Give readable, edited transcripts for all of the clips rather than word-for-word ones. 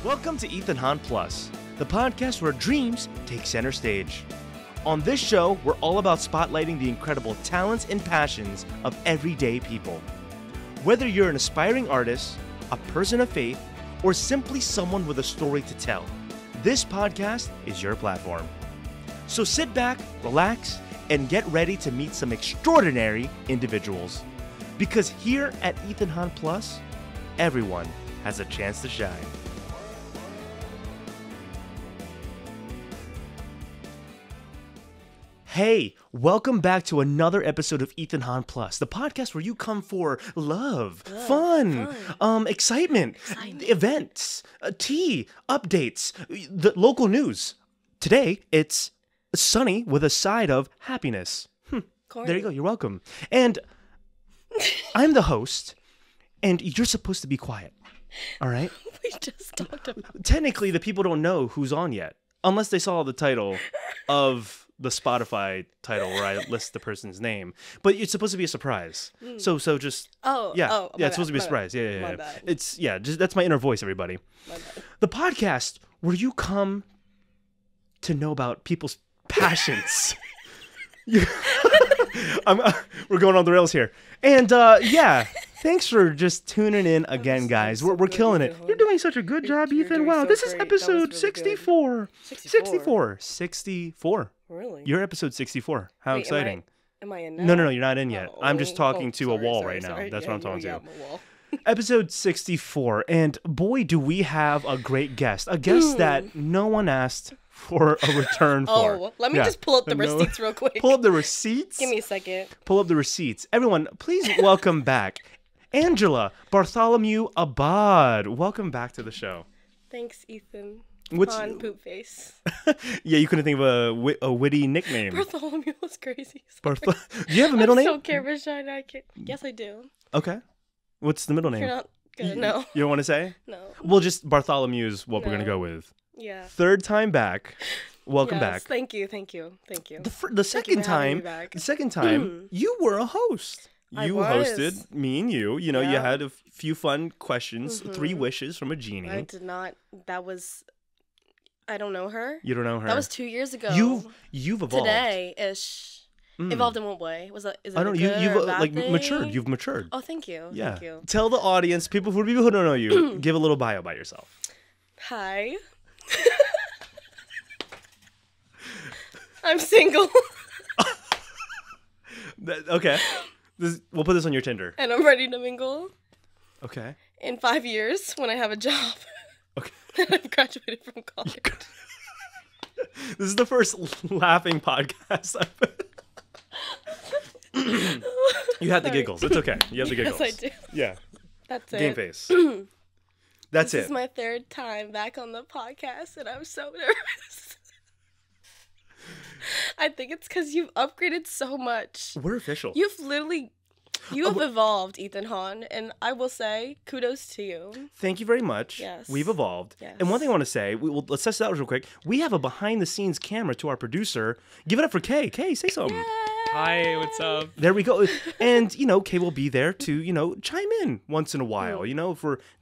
Welcome to Ethan Hahn Plus, the podcast where dreams take center stage. On this show, we're all about spotlighting the incredible talents and passions of everyday people. Whether you're an aspiring artist, a person of faith, or simply someone with a story to tell, this podcast is your platform. So sit back, relax, and get ready to meet some extraordinary individuals. Because here at Ethan Hahn Plus, everyone has a chance to shine. Hey, welcome back to another episode of Ethan Hahn Plus, the podcast where you come for love, fun, excitement, events, tea, updates, the local news. Today, it's sunny with a side of happiness. There you go. You're welcome. And I'm the host, and you're supposed to be quiet. All right? We just talked about. Technically, the people don't know who's on yet, unless they saw the title of the Spotify title where I list the person's name. But it's supposed to be a surprise. So just yeah, it's supposed to be a surprise. Yeah. It's just that's my inner voice, everybody. My bad. The podcast where you come to know about people's passions. We're going on the rails here. And thanks for just tuning in again, guys. We're killing it. You're doing such a good job, Ethan. Wow, so this is great. episode 64. 64. 64. Really? You're episode 64. How Wait, exciting. Am I in now? No, you're not in yet. I'm just talking to a wall right now. That's what I'm talking to. Episode 64. And boy, do we have a great guest. A guest that no one asked for a return for. Oh, let me just pull up the receipts real quick. Pull up the receipts? Give me a second. Pull up the receipts. Everyone, please welcome back Gela Abad. Welcome back to the show. Thanks, Ethan. What's on poop face? Yeah, you couldn't think of a witty nickname. Bartholomew was crazy. Do you have a middle name? So camera shy. I can't. Yes, I do. Okay. What's the middle name? You're not good. No. You don't want to say? No. Well, just Bartholomew is what we're going to go with. Yeah. Third time back. Welcome back. Thank you. The second time, you were a host. You hosted me and you. You know, you had a few fun questions, 3 wishes from a genie. I did not. That was. I don't know her. You don't know her. That was 2 years ago. You've evolved. Today-ish. Evolved in what way? Is it I don't know. You've like thing? matured. You've matured. Oh, thank you. Yeah. Thank you. Tell the audience, for people who don't know you, give a little bio about yourself. Hi. I'm single. Okay. We'll put this on your Tinder. And I'm ready to mingle. Okay. In 5 years, when I have a job. Okay. And I've graduated from college. This is the first laughing podcast You had the giggles. It's okay. You have the giggles. Yes, I do. Yeah. That's it. Game face. That's This is my 3rd time back on the podcast, and I'm so nervous. I think it's because you've upgraded so much. We're official. You have evolved, Ethan Hahn, and I will say kudos to you. Thank you very much. Yes. We've evolved. Yes. And one thing I want to say, let's test that out real quick. We have a behind-the-scenes camera to our producer. Give it up for Kay. Kay, say something. Yay! Hi, what's up? There we go. And, Kay will be there to, chime in once in a while,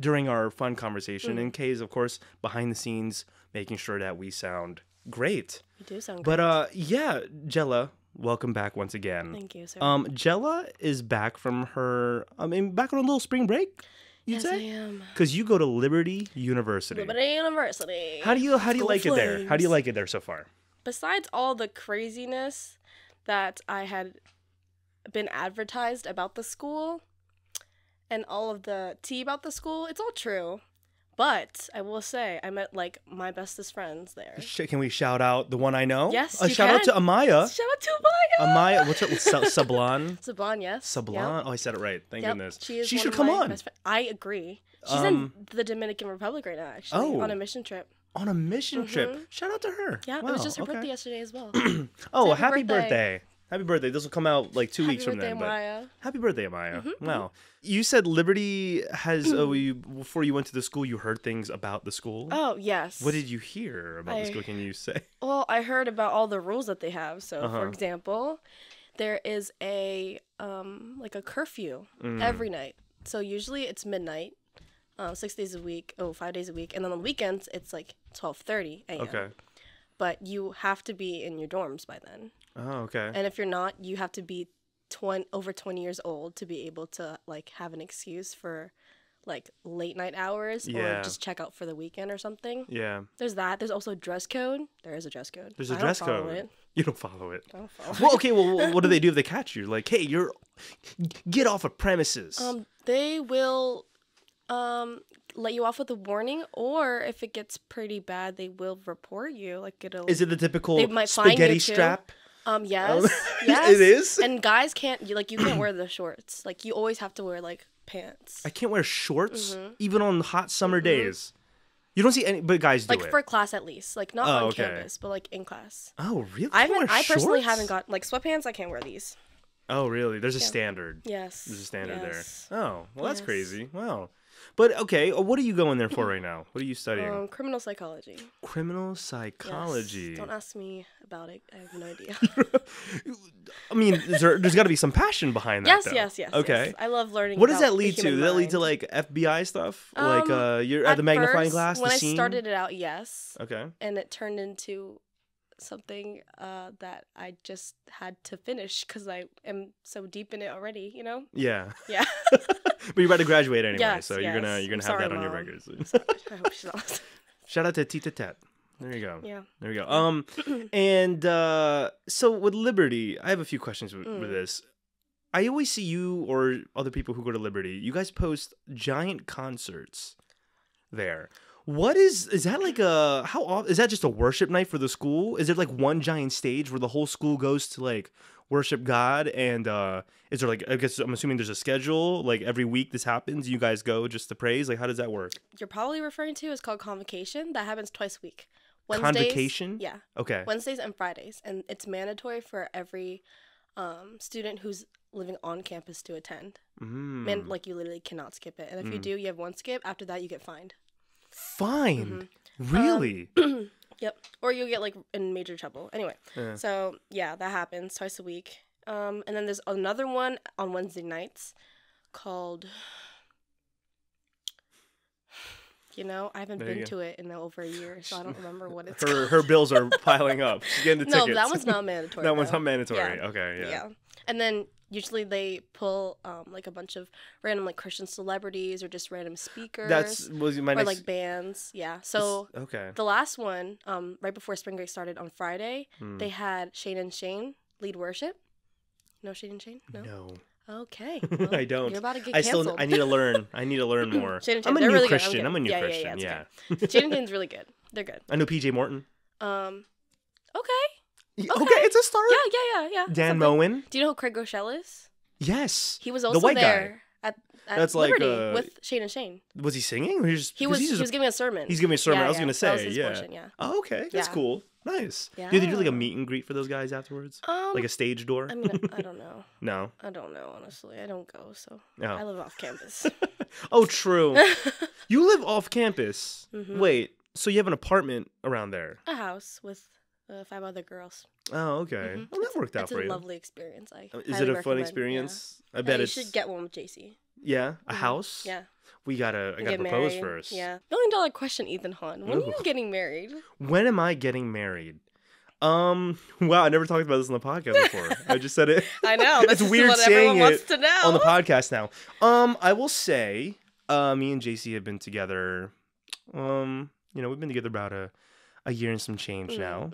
during our fun conversation. And Kay is, of course, behind the scenes, making sure that we sound great. You do sound great. But, Gela, welcome back once again. Thank you, sir. Gela is back from her, back on a little spring break, you'd say? Yes, I am. Because you go to Liberty University. Liberty University. How do you School like it there? Flames. How do you like it there so far? Besides all the craziness that I had been advertised about the school and all of the tea about the school, it's all true. But I will say, I met my bestest friends there. Can we shout out the one I know? Yes, shout out to Amaya. Shout out to Amaya. Amaya, what's her Sablan? Sablan, yes. Sablan. Yep. Oh, I said it right. Thank goodness. She should one come of my on. best I agree. She's in the Dominican Republic right now, actually, on a mission trip. On a mission trip. Shout out to her. Yeah, wow, it was just her birthday yesterday as well. Oh, so happy birthday. Happy birthday. This will come out 2 weeks from then. Amaya. Happy birthday, Amaya. Wow. You said Liberty has, before you went to the school, you heard things about the school? Oh, yes. What did you hear about the school? Can you say? Well, I heard about all the rules that they have. So, for example, there is a curfew every night. So usually it's midnight. 6 days a week. Oh, 5 days a week. And then on the weekends, it's like 12:30 a.m. Okay. But you have to be in your dorms by then. Oh, okay. And if you're not, you have to be over 20 years old to be able to like have an excuse for like late night hours or just check out for the weekend or something. Yeah. There's that. There's also a dress code. There is a dress code. There's a dress code. It. You don't follow it. I don't follow Well, okay. Well, what do they do if they catch you? Like, hey, get off of premises. They will let you off with a warning, or if it gets pretty bad, they will report you. Like Is it the typical they might fine spaghetti you too. strap? Yes. Yes. It is? And guys you can't wear the shorts. Like, you always have to wear, like, pants. I can't wear shorts, even on hot summer days. You don't see any, but guys do like, it. for class, at least. Like, not on campus, but, like, in class. Oh, really? I personally haven't got, like, sweatpants, I can't wear these. Oh, really? There's a standard. Yes. There's a standard yes. there. Oh, well, that's crazy. Wow. But, okay, what are you going there for right now? What are you studying? Criminal psychology. Criminal psychology. Yes. Don't ask me about it. I have no idea. I mean, there's got to be some passion behind that, though. Yes. Okay. Yes. I love learning. What does about that lead the to? human Does that lead to, mind. like, FBI stuff? Like, you're at the magnifying glass, when the I scene? started it out, yes. Okay. And it turned into something that I just had to finish because I am so deep in it already, you know? Yeah. Yeah. But you're about to graduate anyway, Yes, so you're gonna have Sorry, that on your Mom. records. I hope she's not listening. Shout out to Tita Tet. There you go. Yeah. There we go. And so with Liberty, I have a few questions with this. I always see you or other people who go to Liberty, you guys post giant concerts there. What is that like how often, is that just a worship night for the school? Is it like one giant stage where the whole school goes to like worship God? And is there like, I guess I'm assuming there's a schedule, like every week this happens, you guys go just to praise? Like, how does that work? You're probably referring to is called convocation. That happens twice a week. Wednesdays, Convocation? Yeah. Okay. Wednesdays and Fridays. And it's mandatory for every student who's living on campus to attend. Like, you literally cannot skip it. And if you do, you have one skip. After that, you get fined. Fined? Really? Yep. Or you get, like, in major trouble. Anyway. Yeah. So, yeah, that happens twice a week. And then there's another one on Wednesday nights called... You know, I haven't been to it in over a year, so I don't remember what it's called. Her bills are piling up. She's getting the tickets. No, that one's not mandatory. That one's not mandatory. Yeah. Okay, yeah. And then usually they pull like a bunch of random like Christian celebrities or just random speakers. My next... like bands. Yeah. So the last one, right before spring break started on Friday, they had Shane and Shane lead worship. No Shane and Shane? No. Okay. Well, I don't. You're about to get canceled. I need to learn. I need to learn more. Shane and Shane, I'm a they're new really Christian. good. I'm a new Christian. Yeah. Shane and Shane's really good. They're good. I know PJ Morton. Okay. Okay, it's a start. Yeah. Dan Moen. Do you know who Craig Rochelle is? Yes. He was also the white there guy. at That's Liberty like, with Shane and Shane. Was he singing? Or he was giving a sermon. He's giving a sermon. I was going to say, that was his portion, yeah. Oh, okay. That's cool. Nice. Yeah. Did they do like a meet and greet for those guys afterwards? Like a stage door? I mean, I don't know. No? I don't know, honestly. I don't go, so Oh. I live off campus. Oh, true. You live off campus. Wait, so you have an apartment around there? A house with 5 other girls. Oh, okay. Well, that worked out for you. It's a lovely experience. Is it a fun experience? Yeah. I bet you should get one with JC. Yeah? A house? Yeah. I gotta propose first. Yeah. $1 million question, Ethan Hahn. When are you getting married? When am I getting married? Wow, I never talked about this on the podcast before. I just said it. I know. It's weird what saying wants it to know. on the podcast now. I will say, me and JC have been together. We've been together about a year and some change now.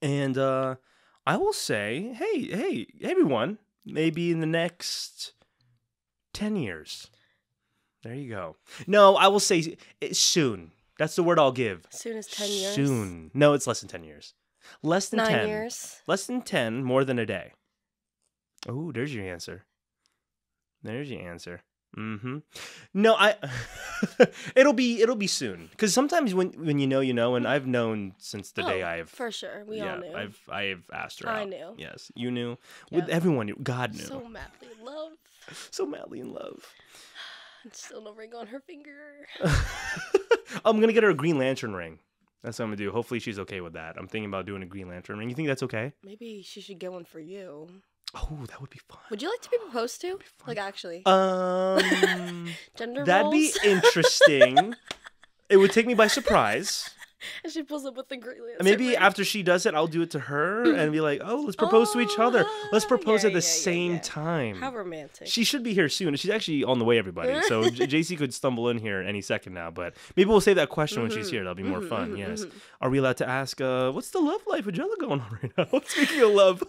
And I will say, hey, everyone, maybe in the next 10 years. There you go. No, I will say soon. That's the word I'll give. Soon as 10 years? Soon. No, it's less than 10 years. Less than 9 10. years? Less than 10, more than a day. Oh, there's your answer. There's your answer. No, it'll be soon. Because sometimes when you know, and I've known since the day I've... For sure. We all knew. I've asked her I out. knew. Yes, you knew. Yep. With everyone, God knew. So madly in love. So madly in love. And still no ring on her finger. I'm going to get her a Green Lantern ring. That's what I'm going to do. Hopefully she's okay with that. I'm thinking about doing a Green Lantern ring. You think that's okay? Maybe she should get one for you. Oh, that would be fun. Would you like to be proposed to? Like, actually. Gender That'd be roles? interesting. It would take me by surprise. And she pulls up with the great Maybe after she does it, I'll do it to her and be like, "Oh, let's propose to each other. Let's propose at the same time." How romantic. She should be here soon. She's actually on the way, everybody. So JC could stumble in here any second now. But maybe we'll save that question when she's here. That'll be more fun. Yes. Are we allowed to ask? What's the love life of Gela going on right now? Speaking of love,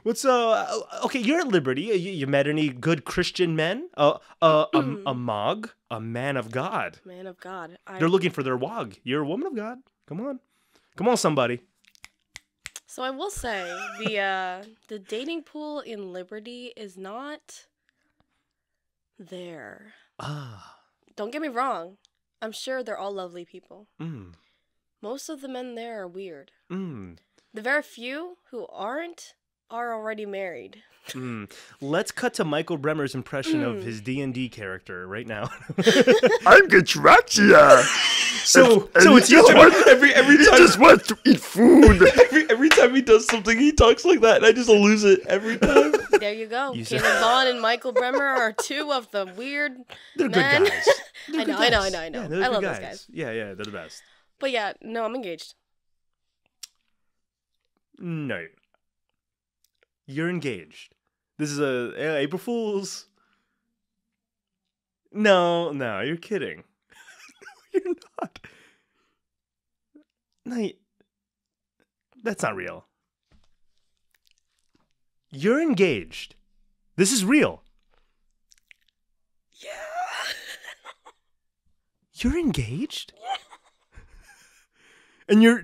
what's okay? You're at Liberty. You met any good Christian men? A mog, a man of God. Man of God. They're looking for their wog. You're a woman of God. Come on, somebody. So I will say the dating pool in Liberty is not there. Don't get me wrong. I'm sure they're all lovely people. Most of the men there are weird. The very few who aren't are already married. Let's cut to Michael Bremer's impression of his D&D character right now. I'm Gachraxia. So it's you every time he just wants to eat food. Every time he does something, he talks like that, and I just lose it every time. There you go. Caleb Vaughn and Michael Bremer are two of the weird They're men. good guys. I know. Yeah, I love those guys. Yeah, they're the best. But yeah, no, I'm engaged. No. You're engaged. This is a April Fool's. No, you're kidding. No, you're not. No, that's not real. You're engaged. This is real. Yeah. You're engaged? Yeah. And you're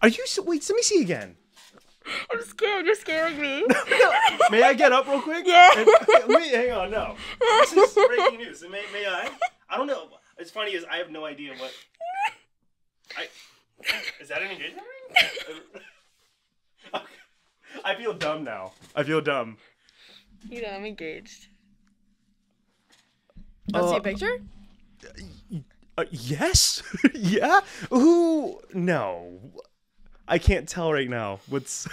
are you, wait, let me see again. I'm scared. You're scaring me. May I get up real quick? Yeah. Hang on, no. This is breaking news. May I? I don't know. It's funny is I have no idea what. Is that an engagement ring? Okay. I feel dumb now. You know, I'm engaged. Want to see a picture? Yes. Yeah. Who? No. I can't tell right now. What's?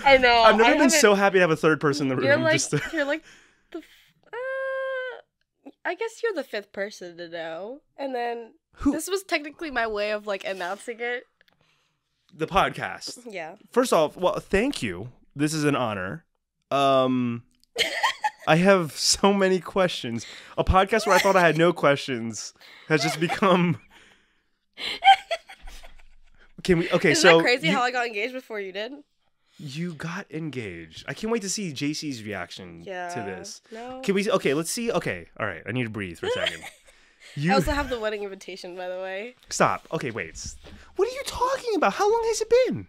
I know. I've never been so happy to have a third person in the room. You're like the. I guess you're the fifth person to know, and then this was technically my way of like announcing it. The podcast. Yeah. First off, well, thank you. This is an honor. I have so many questions. A podcast where I thought I had no questions has just become. Isn't that crazy how I got engaged before you did? You got engaged. I can't wait to see JC's reaction to this. No. Can we? Okay, let's see. Okay, all right. I need to breathe for a second. I also have the wedding invitation, by the way. Stop. Okay, wait. What are you talking about? How long has it been?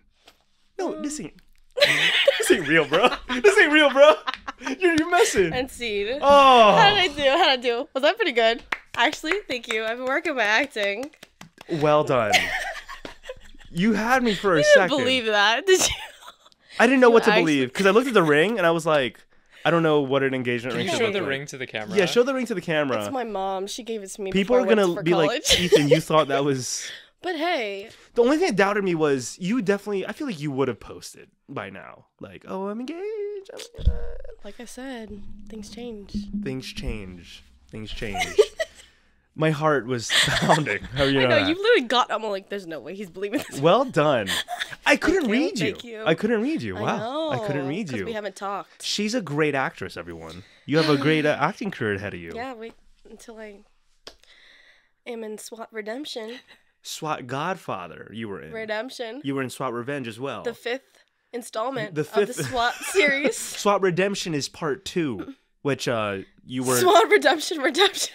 No, this ain't real, bro. This ain't real, bro. You're messing. And seed. Oh. How did I do? Was that pretty good? Actually, thank you. I've been working my acting. Well done. You had me for a You second. didn't believe that, did you? I didn't know what to believe because I looked at the ring and I was like, I don't know what an engagement ring Can should you show look the like. ring to the camera? Yeah, show the ring to the camera. It's my mom. She gave it to me. People are gonna be college. like, Ethan, you thought that was. But hey. The only thing that doubted me was you definitely. I feel like you would have posted by now. Like, oh, I'm engaged. Like I said, things change. Things change. My heart was pounding. How you know? I know that? you literally got. I'm like, there's no way he's believing this. Well done. I couldn't read you. Thank you. I couldn't read you. I Wow. know, I couldn't read you. we haven't talked. She's a great actress, everyone. You have a great acting career ahead of you. Yeah, wait until I am in SWAT Redemption. SWAT Godfather, you were in. Redemption. You were in SWAT Revenge as well. The 5th installment The of fifth- the SWAT series. SWAT Redemption is part 2, which you were. SWAT Redemption.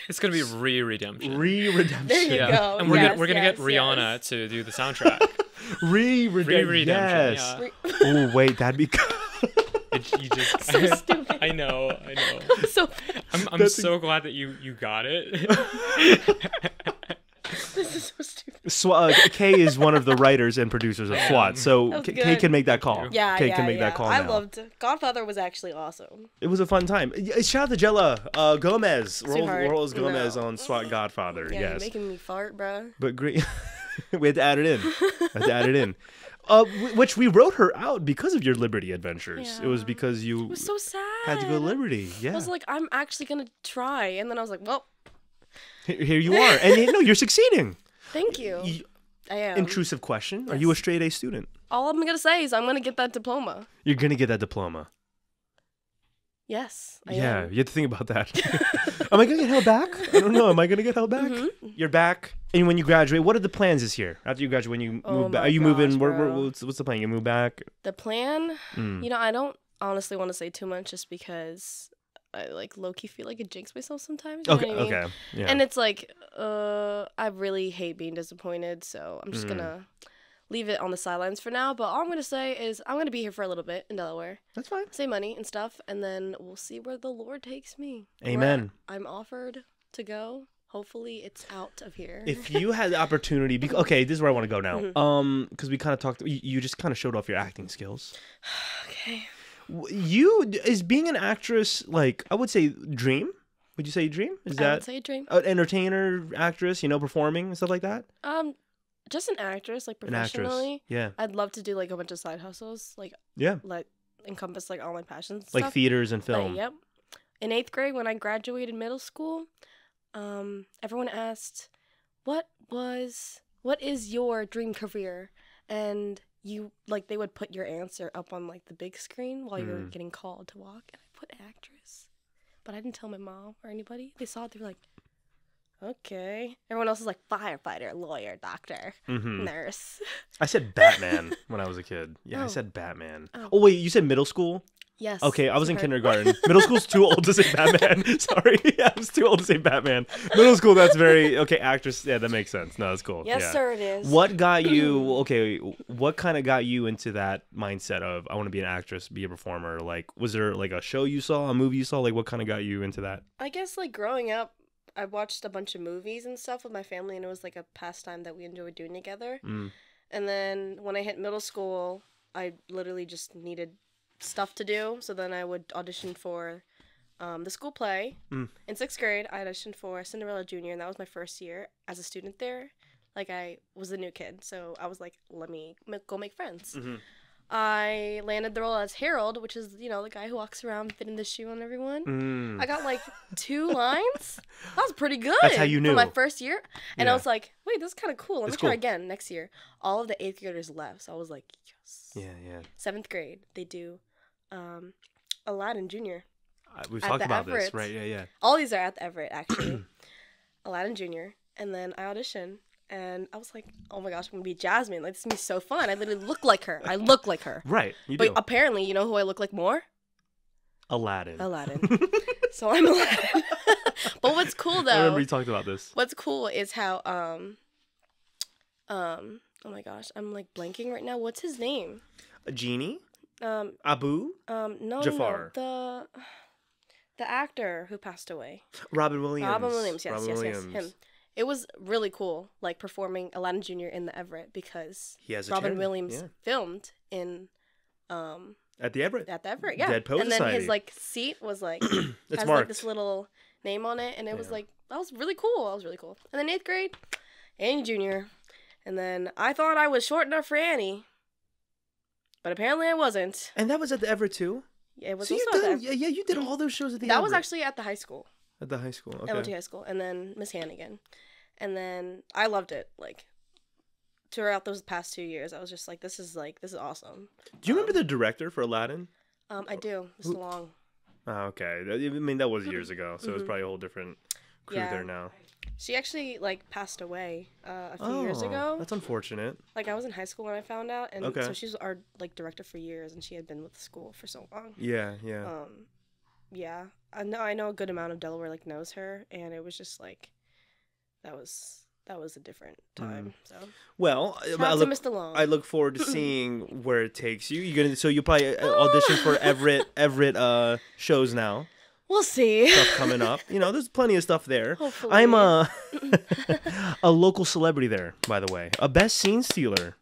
It's gonna be redemption. Redemption. There you go. And we're gonna get Rihanna to do the soundtrack. Redemption. Redemption. Yes. Yeah. Oh wait, that'd be. You just. So stupid. I know. So I'm so glad that you got it. this is so stupid. Kay is one of the writers and producers of SWAT, so That was Kay good. can make that call. Yeah, Kay can make that call I now. loved it. Godfather was actually awesome. It was a fun time. Shout out to Gela Gomez, Sweetheart. Rolls Gomez No. on SWAT Godfather. Yeah, Yes, you're making me fart, bruh. but great. We had to add it in. Which we wrote her out because of your Liberty adventures. Yeah. It was because you It was so sad. had to go to Liberty. Yeah. I was like, I'm actually gonna try, and then I was like, well, Here you are, and no, you're succeeding. thank you. I am. Intrusive question: Yes. Are you a straight A student? All I'm gonna say is I'm gonna get that diploma. You're gonna get that diploma. Yes, I Yeah, am. you have to think about that. Am I gonna get held back? I don't know. Am I gonna get held back? Mm-hmm. You're back, and when you graduate, what are the plans this year? After you graduate, when you Oh move back, my are you gosh, moving? bro. What's the plan? You move back? The plan, Mm. you know, I don't honestly want to say too much just because I like low key feel like it jinx myself sometimes. You know Okay, what I mean? okay, yeah. And it's like, I really hate being disappointed, so I'm just gonna leave it on the sidelines for now. But all I'm gonna say is I'm gonna be here for a little bit in Delaware, That's fine. save money and stuff, and then we'll see where the Lord takes me. Amen. Where I'm offered to go. Hopefully, it's out of here. If you had the opportunity, okay, this is where I want to go now. Mm-hmm. Because we kind of talked, you just kind of showed off your acting skills. Okay. Is being an actress, like, I would say dream? Would you say dream? Is I that would say a dream. an entertainer, actress, performing and stuff like that? Just an actress, like An actress. professionally. Yeah. I'd love to do like a bunch of side hustles, like Yeah. encompass like all my passions. And Like stuff. theaters and But, film. yep. In 8th grade, when I graduated middle school, everyone asked, "What is your dream career?" And they would put your answer up on like the big screen while you were getting called to walk, and I put actress, but I didn't tell my mom or anybody. They saw it, they were like, "Okay." Everyone else is like firefighter, lawyer, doctor, nurse. I said Batman when I was a kid. Yeah, I Oh. said Batman. Oh. Oh, wait, you said middle school? Yes. Okay, I was you in heard. kindergarten. Middle school's too old to say Batman. Sorry. I was too old to say Batman. Middle school, that's very... Okay, actress. Yeah, that makes sense. No, that's cool. Yes, yeah. sir, it is. What got you... Okay, what kind of got you into that mindset of, I want to be an actress, be a performer? Like, was there like a show you saw, a movie you saw? Like, what kind of got you into that? I guess like growing up, I watched a bunch of movies and stuff with my family, and it was like a pastime that we enjoyed doing together. Mm. And then when I hit middle school, I literally just needed stuff to do. So then I would audition for the school play. Mm. In 6th grade, I auditioned for Cinderella Junior, and that was my first year as a student there. Like, I was a new kid, so I was like, let me go make friends. Mm-hmm. I landed the role as Harold, which is, the guy who walks around fitting the shoe on everyone. Mm. I got like 2 lines. That was pretty good. That's how you knew. For my first year. And Yeah. I was like, wait, this is kind of cool. Let me It's try cool. again next year. All of the 8th graders left. So I was like, yes. Yeah, yeah. 7th grade, they do Aladdin Jr. We've At talked the about this. Everett. Right, yeah, yeah. All these are at the Everett, actually. Aladdin Jr. And then I auditioned. And I was like, oh my gosh, I'm going to be Jasmine. Like, this is going to be so fun. I literally look like her. I look like her. Right, you But do. apparently, you know who I look like more? Aladdin. Aladdin. So I'm Aladdin. But what's cool, though... I remember you talked about this. What's cool is how oh my gosh, I'm like blanking right now. What's his name? A genie? No, Abu? Jafar. No, the actor who passed away. Robin Williams. Robin Williams, yes, Robin yes, Williams. yes, him. It was really cool, like performing Aladdin Jr. in the Everett because He has a Robin charity, Williams yeah. filmed in At the Everett. at the Everett, yeah. Dead Poet and then Society. his like seat was like It's has marked. like this little name on it, and it was Yeah. like that was really cool. That was really cool. And then 8th grade, Annie Jr. And then I thought I was short enough for Annie, but apparently I wasn't. And that was at the Everett too? It was So you also at did, the, yeah, you did all those shows at the that Everett. was actually at the high school, At the high school, okay. elementary high school, and then Miss Hannigan, and then I loved it. Like throughout those past 2 years, I was just like, this is awesome. Do you remember the director for Aladdin? I do. It's long. Oh, okay. I mean, that was years ago, so it's probably a whole different crew Yeah. there now. She actually like passed away a few years ago. That's unfortunate. Like I was in high school when I found out, and Okay. so she was our like director for years, and she had been with the school for so long. Yeah, yeah. Yeah, I know a good amount of Delaware like knows her, and it was just like that was a different time. So Well, shout I out look, to Mr. Long. I look forward to seeing where it takes you. So you'll probably audition for Everett shows now. We'll see. Stuff coming up. There's plenty of stuff there. Hopefully. I'm a local celebrity there, by the way. A best scene stealer.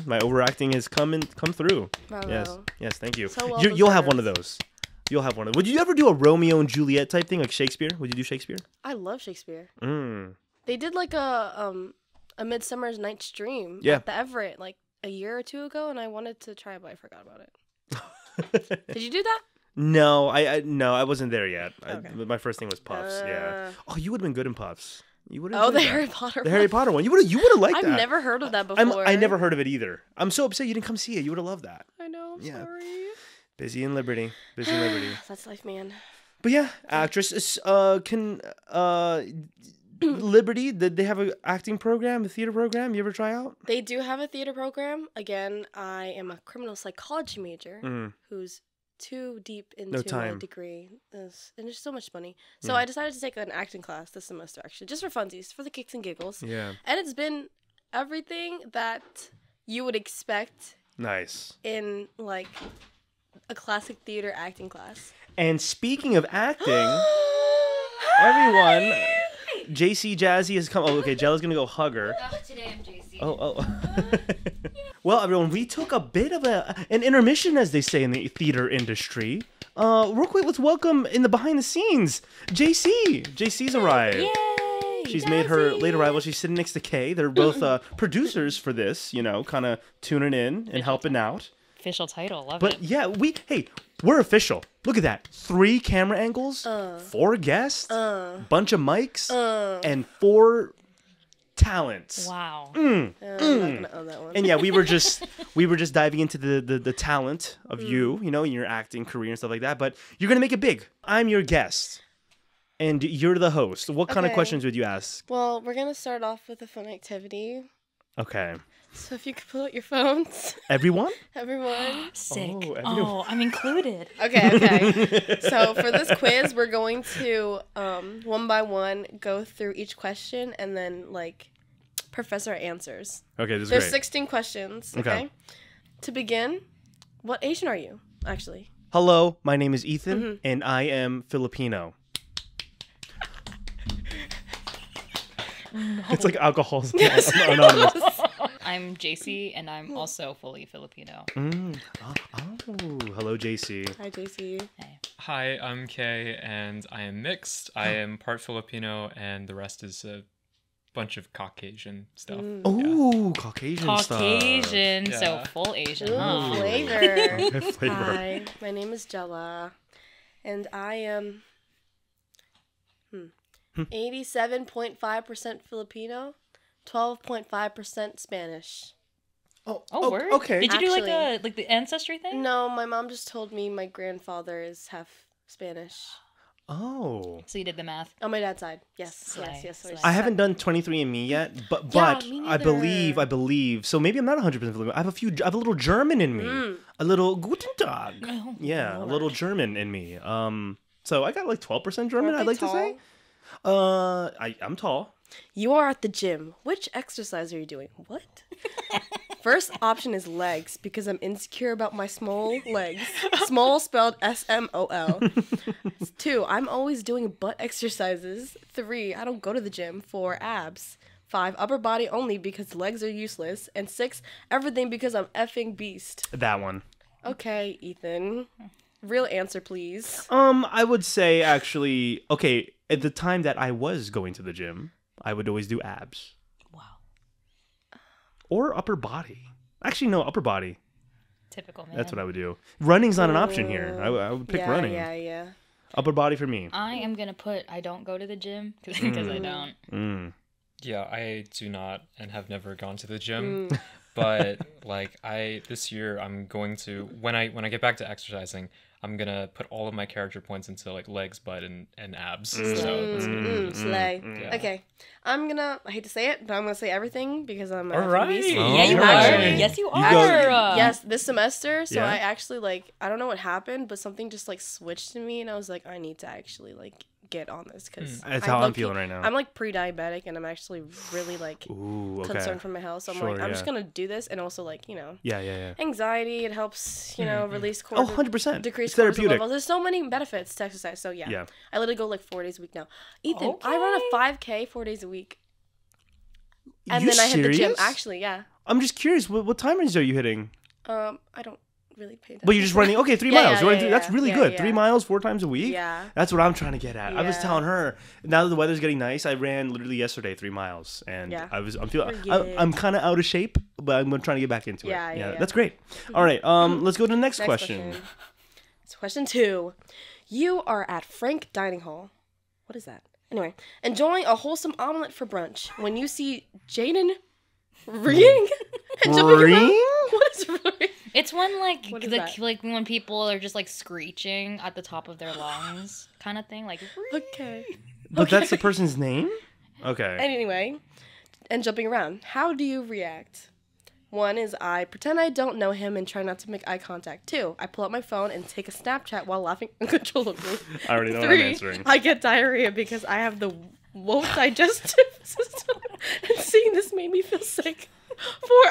My overacting has come through. Bravo. Yes, thank you. So well You'll have one of deserved. those. You'll have one of those. Would you ever do a Romeo and Juliet type thing, like Shakespeare? Would you do Shakespeare? I love Shakespeare. Mm. They did like a Midsummer's Night's Dream Yeah. at the Everett like a year or two ago, and I wanted to try it, but I forgot about it. Did you do that? No, I wasn't there yet. Okay. My first thing was Puffs. Yeah. Oh, you would have been good in Puffs. You would have. Oh, the Harry Potter. The Harry Potter one. You would have liked that. I've never heard of that before. I never heard of it either. I'm so upset you didn't come see it. You would have loved that. I know. I'm sorry. Busy in Liberty. Busy in Liberty. That's life, man. But yeah, actress. Can Liberty? Did they have an acting program, a theater program? You ever try out? They do have a theater program. Again, I am a criminal psychology major who's too deep into my degree. And it's so much money. So I decided to take an acting class this semester, actually, just for funsies, for the kicks and giggles. Yeah. And it's been everything that you would expect. Nice. In, like, a classic theater acting class. And speaking of acting, everyone, JC Jazzy has come. Oh, okay, Gela's going to go hug her. Today I'm JC. Oh. Well, everyone, we took a bit of an intermission, as they say in the theater industry. Real quick, let's welcome in the behind the scenes, JC. JC's arrived. Yay! She's made her late arrival. She's sitting next to Kay. They're both producers for this, kind of tuning in and helping out. Official title, love it. But yeah, we're official. Look at that. 3 camera angles, 4 guests, bunch of mics, and 4 talents. Wow. I'm not gonna own that one. And yeah, we were just diving into the talent of you, in your acting career and stuff like that. But you're gonna make it big. I'm your guest, and you're the host. What kind of questions would you ask? Well, we're gonna start off with a fun activity. Okay. So if you could pull out your phones. Everyone? Everyone. Sick. Oh, I'm included. Okay. So for this quiz, we're going to one by one go through each question and then profess our answers. Okay, this is There's great. 16 questions. Okay. To begin, what Asian are you, actually? Hello, my name is Ethan, and I am Filipino. No. It's like alcohol's anonymous. I'm JC, and I'm also fully Filipino. Oh, hello, JC. Hi, JC. Hey. Hi, I'm Kay, and I am mixed. I am part Filipino, and the rest is a bunch of Caucasian stuff. Oh, Caucasian stuff. Caucasian, so Yeah. full Asian. Ooh, Huh? flavor. Flavor. Hi, my name is Gela, and I am 87.5% Filipino, 12.5% Spanish. Oh, word? Okay. Did you do Actually- the ancestry thing? No, my mom just told me my grandfather is half Spanish. Oh. So you did the math. On my dad's side. Yes. Slay, Yes. slay. I haven't done 23andMe yet, but me I neither. believe. So maybe I'm not 100% Filipino. I have a little German in me. A little Guten Tag. Yeah, a little German in me. So I got 12% German, Aren't I'd they like to say. I'm tall. You are at the gym. Which exercise are you doing? What? First option is legs because I'm insecure about my small legs. Small spelled SMOL. 2, I'm always doing butt exercises. 3, I don't go to the gym. 4, abs. 5, upper body only because legs are useless. And 6, everything because I'm effing beast. That one. Okay, Ethan. Real answer, please. I would say actually, okay, at the time that I was going to the gym, I would always do abs. Wow. Or upper body. Actually, no, upper body. Typical, man. That's what I would do. Running's not an option here. I would pick running. Yeah. Upper body for me. I am going to put I don't go to the gym because I don't. Yeah, I do not and have never gone to the gym. But this year I'm going to when I get back to exercising, I'm gonna put all of my character points into legs, butt, and abs. So that's gonna be Slay. Yeah. Okay. I hate to say it, but I'm going to say everything because I'm an All effing right. beast. Yeah, you Alright. are. Yes, you are. Yes, this semester. So Yeah? I actually I don't know what happened, but something just switched to me, and I was like, I need to actually get on this because That's how I'm feeling right now. I'm pre-diabetic, and I'm actually really Ooh, okay. concerned for my health. So I'm Sure, I'm just yeah. gonna do this, and also Yeah. anxiety. It helps release Oh, cortisol. 100%. Decrease It's cortisol therapeutic. levels. There's so many benefits to exercise. So Yeah. I literally go 4 days a week now. Ethan, I run a 5K 4 days a week. And You then I hit the gym. serious? Actually, yeah. I'm just curious. What time range are you hitting? I don't really pay attention. But you're just running, okay, 3 Yeah, miles. yeah, You're running yeah, that's really yeah, good. yeah. 3 miles 4 times a week? Yeah. That's what I'm trying to get at. I was Yeah. telling her, now that the weather's getting nice, I ran literally yesterday 3 miles. And Yeah. I'm kind of out of shape, but I'm trying to get back into it. Yeah. That's great. All right, let's go to the next question. It's question 2. You are at Frank Dining Hall. What is that? Anyway, enjoying a wholesome omelet for brunch when you see Jaden reeing and jumping around. Reeing? What is reeing? It's when like What is that? like when people are just like screeching at the top of their lungs, kind of thing. Like Okay. But that's the person's name? Okay. Anyway, and jumping around. How do you react? 1 is I pretend I don't know him and try not to make eye contact. 2, I pull out my phone and take a Snapchat while laughing uncontrollably. I already know what 3, I'm answering. I get diarrhea because I have the low digestive system, and seeing this made me feel sick. 4,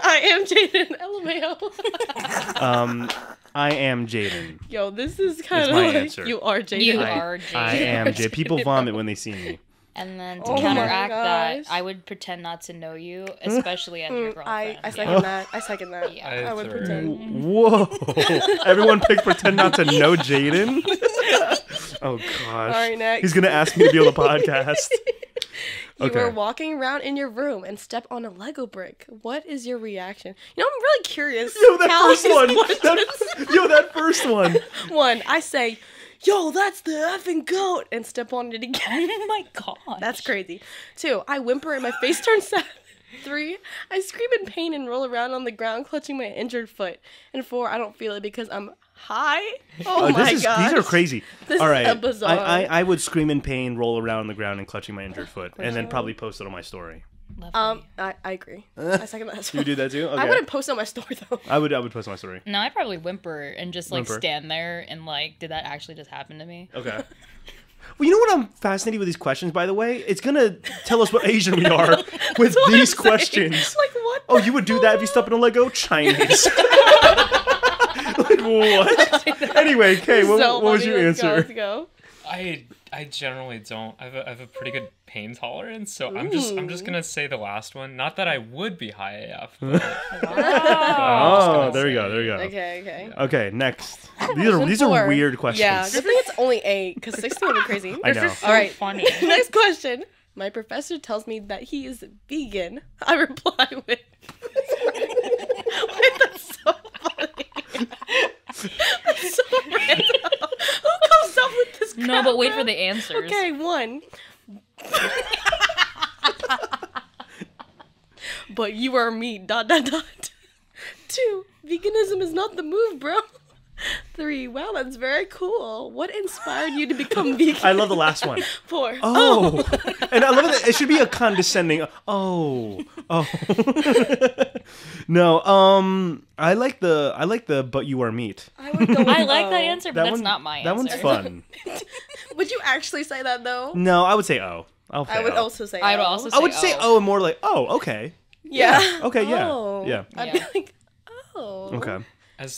I am Jaden. LMAO. I am Jaden. Yo, this is kind of my like answer. you are Jaden. You I, are Jaden. I am Jaden. People vomit when they see me. And then to Oh my counteract that, gosh. I would pretend not to know you, especially as your girlfriend. I second that. I second that. Yeah. I would third. pretend. Whoa! Everyone picked pretend not to know Jaden. Oh gosh! All right, next. He's gonna ask me to be on the podcast. You Okay. are walking around in your room and step on a Lego brick. What is your reaction? You know, I'm really curious. Yo, that how first these one. questions- That first one. 1, I say, yo, that's the effing goat, and step on it again. Oh my god. That's crazy. 2, I whimper and my face turns sad. 3, I scream in pain and roll around on the ground clutching my injured foot. And 4, I don't feel it because I'm high. Oh my gosh. These are crazy. This All is right. a bizarre. I would scream in pain, roll around on the ground, and clutching my injured foot, and then probably post it on my story. Lovely. I agree. I second that as well. You do that too? Okay. I wouldn't post on my story though. I would post on my story. No, I'd probably whimper and just like Whimper. stand there and like, did that actually just happen to me? Okay. Well, you know what I'm fascinated with these questions, by the way? It's going to tell us what Asian we are with what these I'm saying. questions. Like what? Oh, you would do that if you step in a Lego? Chinese. Like, what? Anyway, Kay, what was funny. your answer? Let's go. I generally don't. I have a pretty good pain tolerance, so I'm just gonna say the last one. Not that I would be high AF. But Oh, there you go. Okay. Okay, next. These are 4. weird questions. Yeah, good thing it's only 8 because 16 would be crazy. I know. So All right. funny. Next question. My professor tells me that he is vegan. I reply with, wait, that's so funny. That's so random. Who comes up with this crap? No, but wait for the answers. Okay, 1. But you are me, ... 2, veganism is not the move, bro. 3, wow, that's very cool. What inspired you to become vegan? I love the last one. 4, Oh. And I love that it should be a condescending, oh. No, I like the but you are meat. I would go with I like that O. answer, but that's not my answer. That one's fun. Would you actually say that though? No, I would say oh. I would also say I would O. also say I would say oh and more like, oh, okay. Yeah. Okay, yeah. Oh. Yeah. I'd be Yeah. like, oh. Okay.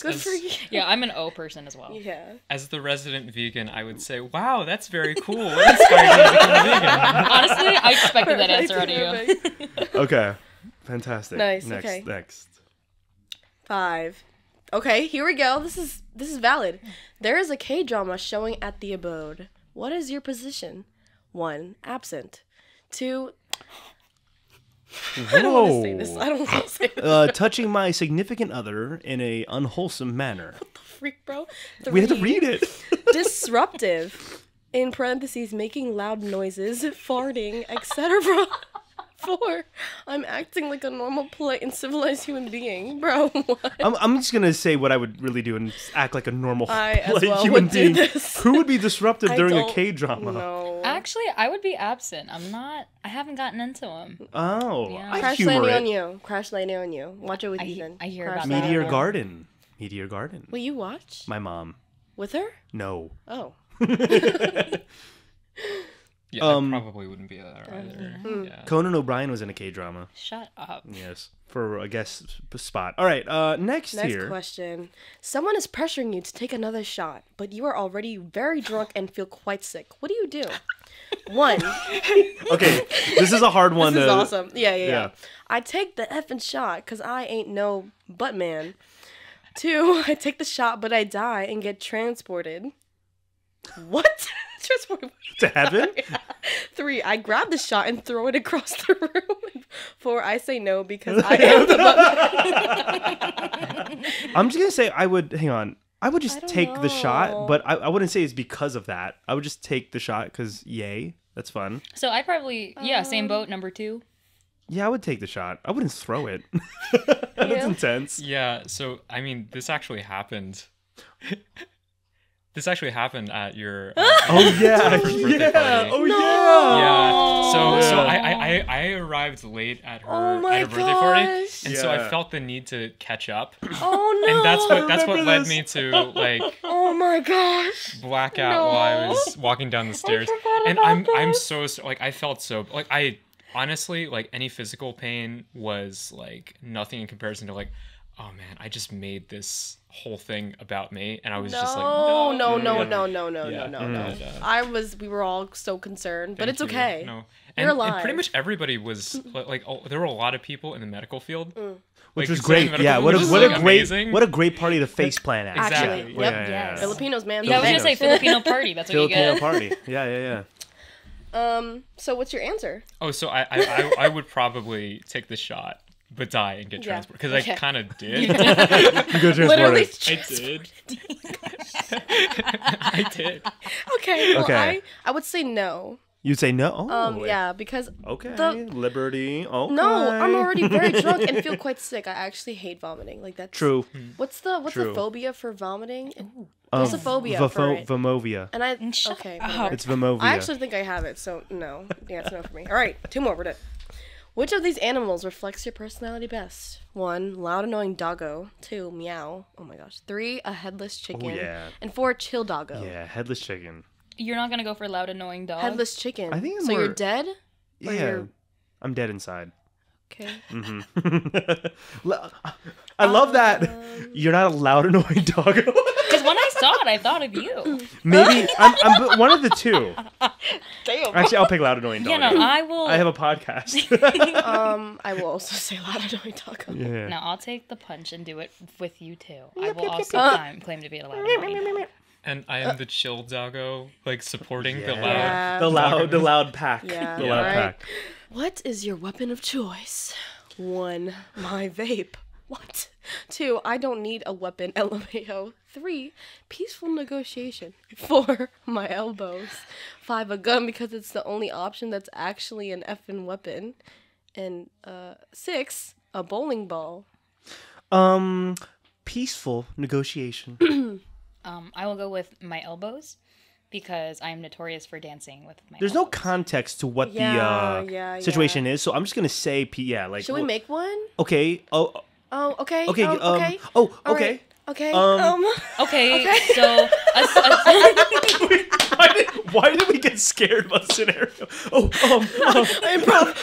Good for you. Yeah, I'm an O person as well. Yeah. as the resident vegan, I would say, "Wow, that's very cool. What inspired you to become a vegan?" Honestly, I expected that answer out of you. Perfect. Okay. Fantastic. Nice, Next, okay. next. 5. Okay, here we go. This is valid. There is a K-drama showing at the abode. What is your position? 1, absent. 2, I don't want to say this. I don't want to say this. Touching my significant other in a unwholesome manner. Freak, bro. We had to 3, read it. disruptive. In parentheses, making loud noises, farting, etc. 4, I'm acting like a normal, polite, and civilized human being. Bro, what? I'm just gonna say what I would really do and act like a normal I as like, well human would do being. this. Who would be disruptive I during a don't K-drama? know. Actually, I would be absent. I haven't gotten into him. Oh, Yeah. I'd Crash humor landing it. on you. Crash landing on you. Watch it with Ethan. I hear Crash about landing Meteor on you. Garden. Meteor Garden. Will you watch? My mom. With her? No. Oh. Yeah, I probably wouldn't be there either. Yeah. Conan O'Brien was in a K-drama. Shut up. Yes, for a guest spot. All right, next Next here. question. Someone is pressuring you to take another shot, but you are already very drunk and feel quite sick. What do you do? 1. Okay, this is a hard one. This is to, awesome. Yeah. yeah. I take the effing shot because I ain't no butt man. 2, I take the shot, but I die and get transported. What? Transported To heaven? 3, I grab the shot and throw it across the room. 4, I say no because I am the butler. I'm just gonna say I would just don't take the shot, know. but I wouldn't say it's because of that. I would just take the shot because yay, that's fun. So I'd probably same boat, number 2. Yeah, I would take the shot. I wouldn't throw it. That's intense. Yeah, so I mean, this actually happened. This actually happened at your Oh yeah, first birthday party. Oh yeah. Yeah. So Yeah. I arrived late at her Oh my birthday party, gosh. and so I Yeah. felt the need to catch up, Oh no. and that's what remember led this. me to like Oh my gosh. black out while I was walking down the stairs. And I'm so like I felt so like I honestly like any physical pain was like nothing in comparison to like, oh man, I just made this whole thing about me, and I was just like, No. Yeah. We were all so concerned, but Thank it's you. okay. No. You're And alive. pretty much everybody was like there were a lot of people in the medical field, Which like, was the great. medical Yeah, field what a was, what a like, great amazing. what a great party to face plan at. Actually, Exactly. yep. Yes. Filipinos, man. Yeah, I was gonna say Filipinos. Filipino party. That's what you Filipino get. party. Yeah. So what's your answer? Oh, so I would probably take the shot, but die and get Yeah. transported because Okay. I kind of did. Literally. I did. I did. Okay. Well, Okay. I would say no. You'd say no. Oh, Yeah, because Okay. the- Liberty. Okay. no, I'm already very drunk and feel quite sick. I actually hate vomiting. Like that's True. What's the True. phobia for vomiting? There's a phobia for it. Vomovia. And I Shut okay. up. whatever. It's Vomovia. I actually think I have it, so no. Yeah, it's no for me. All right, 2 more. We're done. Which of these animals reflects your personality best? 1, loud annoying doggo. 2, meow. Oh my gosh. 3, a headless chicken. yeah. And 4, chill doggo. Yeah, headless chicken. You're not gonna go for loud, annoying dog. Headless chicken. I think I'm so. You're more- dead. Or Yeah. you're- I'm dead inside. Okay. I love that. You're not a loud, annoying dog. Because when I saw it, I thought of you. Maybe I'm one of the two. Damn. Actually, I'll pick loud, annoying dog. You know, I will. I have a podcast. I will also say loud annoying doggo. Yeah. No, I'll take the punch and do it with you too. I will also claim to be a loud, annoying dog. And I am the chill doggo, like supporting the loud. Yeah. The loud pack. Yeah. The loud Right. pack. What is your weapon of choice? 1, my vape. What? 2, I don't need a weapon, LMAO. 3, peaceful negotiation. 4, my elbows. 5, a gun because it's the only option that's actually an effing weapon. And 6, a bowling ball. Peaceful negotiation. I will go with my elbows because I am notorious for dancing with my There's no elbows. context to what Yeah, the situation is, so I'm just gonna say, like. Should we make one? Okay. Oh. Oh, okay. Okay. Okay. Oh. All Okay. right. Okay. Okay, so Why did we get scared about the scenario? Improv.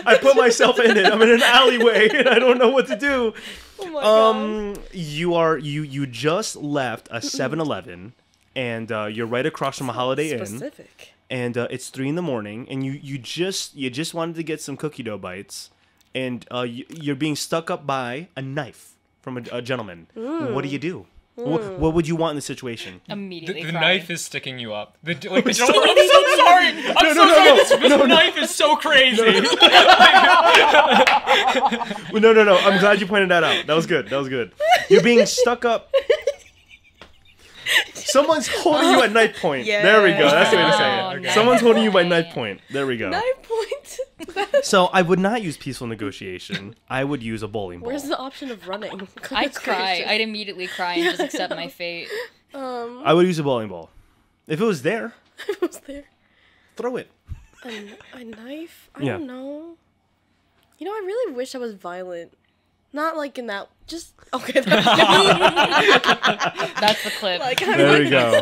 I put myself in it. I'm in an alleyway and I don't know what to do. Oh my god. You just left a 7-Eleven and you're right across from a Holiday Inn, Specific. and it's 3 a.m, and you just wanted to get some cookie dough bites, and you're being stuck up by a knife from a gentleman. What do you do? What would you want in the situation? immediately The cry. knife is sticking you up. The gentleman, I'm so sorry. I'm so sorry. This knife is so crazy. No. I'm glad you pointed that out. That was good. You're being stuck up. Someone's holding you at knife point. Yeah. There we go. That's the way to say Oh, it. nice. Someone's holding you by knife point. There we go. 9 points. So I would not use peaceful negotiation. I would use a bowling ball. Where's the option of running? I'd cry. I'd immediately cry and just accept my fate. I would use a bowling ball. If it was there, was there throw it. a knife? I Yeah. don't know. You know, I really wish I was violent. Not like in that. Just okay. That's the clip. Like There we go. There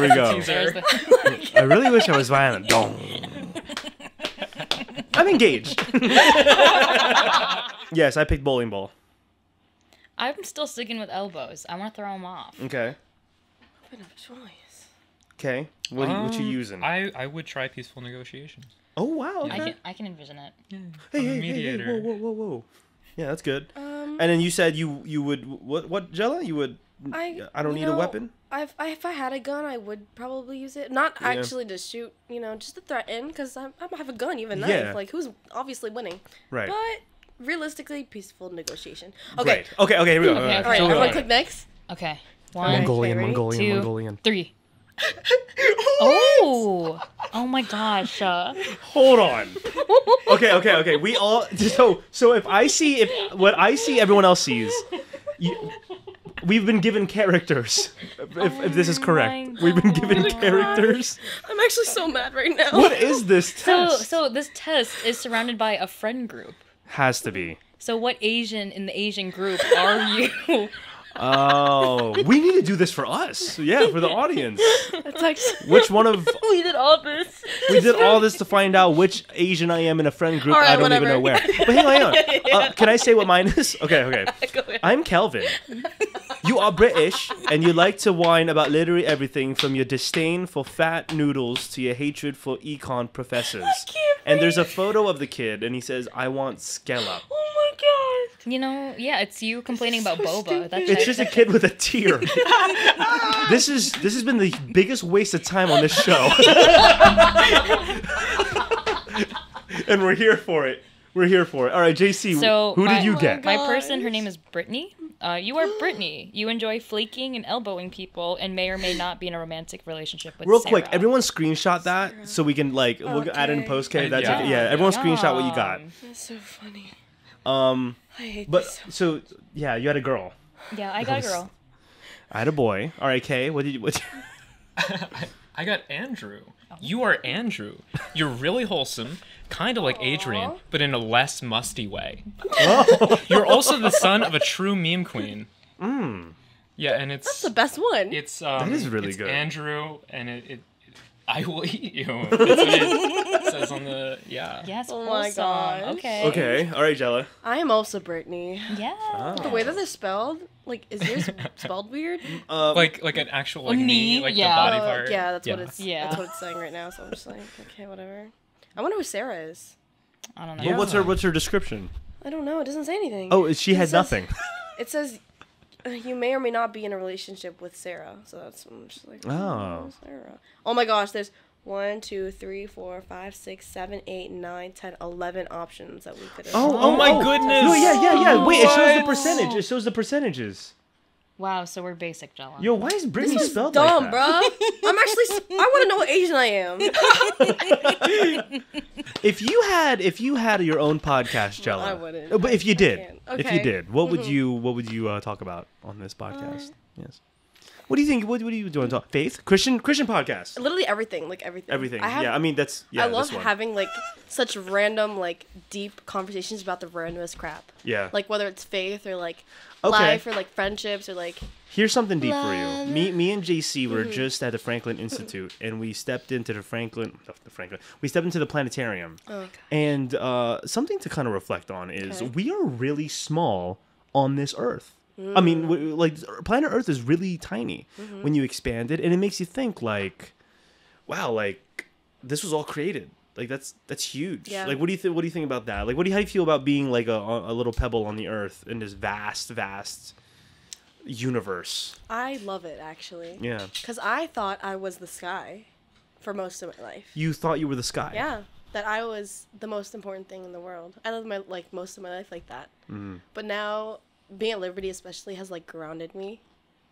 we go. There's the- I really wish I was violent. Dong. I'm engaged. Yes, I picked bowling ball. I'm still sticking with elbows. I want to throw them off. Okay. weapon of choice. Okay. What you using? I would try peaceful negotiation. Oh wow. Okay. I can envision it. Hey, I'm a hey, mediator. whoa. Yeah, that's good. And then you said you would what Gela? You would I don't need a weapon? If I had a gun, I would probably use it. Not actually to shoot, just to threaten, because I have a gun, you have a knife. Yeah. Like, who's obviously winning? Right. But realistically, peaceful negotiation. Okay. Great. Okay, here we go. Okay, All right, So everyone click next. Okay. 1, Mongolian, ready? Mongolian, 2, Mongolian. 3. Oh! Oh my gosh. Hold on. Okay. We all so if what I see everyone else sees, we've been given characters. If this is correct, we've been given characters. I'm actually so mad right now. What is this test? So this test is surrounded by a friend group. Has to be. So what Asian in the Asian group are you? Oh, we need to do this for us. Yeah, for the audience. It's actually... Which one of we did all this. we did all this to find out which Asian I am in a friend group. All right, I don't whatever. even know where. But hang on. Can I say what mine is? Okay. Go ahead. I'm Kelvin. You are British, and you like to whine about literally everything from your disdain for fat noodles to your hatred for econ professors. And there's a photo of the kid, and he says, "I want scallop." Oh my god. Yeah, it's you complaining about boba. That's It's just a kid with a tear. This has been the biggest waste of time on this show. And we're here for it. All right, JC, So who did you get? My person, her name is Brittany. You are Brittany. You enjoy flaking and elbowing people and may or may not be in a romantic relationship with Real Sarah. quick, everyone screenshot that so we can we'll add it in post. Okay, that's Yeah. okay. Yeah, everyone screenshot what you got. That's so funny. I hate But this. so yeah, you had a girl. Yeah, I got a girl. I had a boy. All right, Kay, what did you? I got Andrew. You are Andrew. You're really wholesome, kind of like Adrian, but in a less musty way. You're also the son of a true meme queen. Yeah, and That's the best one. it's That is really it's good. Andrew, and it I will eat you. That's what it says on the Yes, Oh my wholesome. gosh. Okay. Okay, all right, Gela. I am also Brittany. Yeah. The way that they're spelled, is yours spelled weird? like an actual like knee, knee, like yeah. the body Oh, part. yeah, that's what it's. Yeah. That's what it's saying right now. So I'm just like, okay, whatever. I wonder who Sarah is. I don't know. Yeah. What's her description? I don't know. It doesn't say anything. Oh, she It had says- nothing. It says you may or may not be in a relationship with Sarah. So I'm just like, Oh. Sarah. Oh my gosh, there's 1, 2, 3, 4, 5, 6, 7, 8, 9, 10, 11 options that we could have. Oh my goodness. No, yeah. Wait, it shows the What? percentage. It shows the percentage. Wow, so we're basic, Jella. Yo, why is Brittany This is spelled dumb, like bro. that? I'm actually. I want to know what Asian I am. If you had your own podcast, Gela, I wouldn't. But if you I did, can't. if you Okay. did, what would you talk about on this podcast? Yes. What do you think? What do you want to talk? Faith, Christian podcast. Literally everything, like everything. Everything. I have, Yeah, I mean that's I love this one. having like such random, like deep conversations about the randomest crap. Yeah. Like whether it's faith or like Okay. life or like friendships or like. Here's something deep for Love. you. Me and JC were just at the Franklin Institute, and we stepped into we stepped into the planetarium. Oh. And something to kind of reflect on is Okay. we are really small on this Earth. I mean, planet Earth is really tiny when you expand it, and it makes you think like, wow, like this was all created. Like that's huge. Yeah. Like what do you think? What do you think about that? Like how do you feel about being like a little pebble on the Earth in this vast universe? I love it actually. Yeah. Because I thought I was the sky for most of my life. You thought you were the sky. Yeah. That I was the most important thing in the world. I lived most of my life like that. But now being at Liberty especially has like grounded me.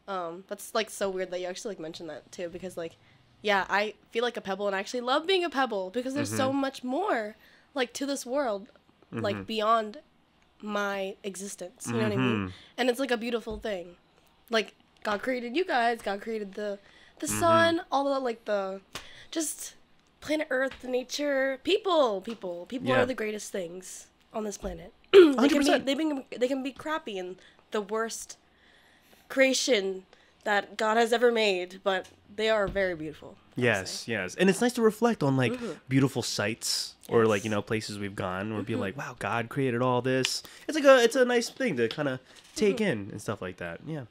That's like so weird that you actually like mentioned that too, because like yeah, I feel like a pebble and I actually love being a pebble because there's so much more like to this world, like beyond my existence. You know what I mean? And it's like a beautiful thing. Like God created you guys, God created the sun, all the like the just planet Earth, the nature, people Yeah. are the greatest things on this planet. They 100%. they can be crappy and the worst creation that God has ever made, but they are very beautiful. Yes. And it's nice to reflect on like beautiful sights or like, places we've gone or be like, wow, God created all this. It's a nice thing to kind of take in and stuff like that. Yeah.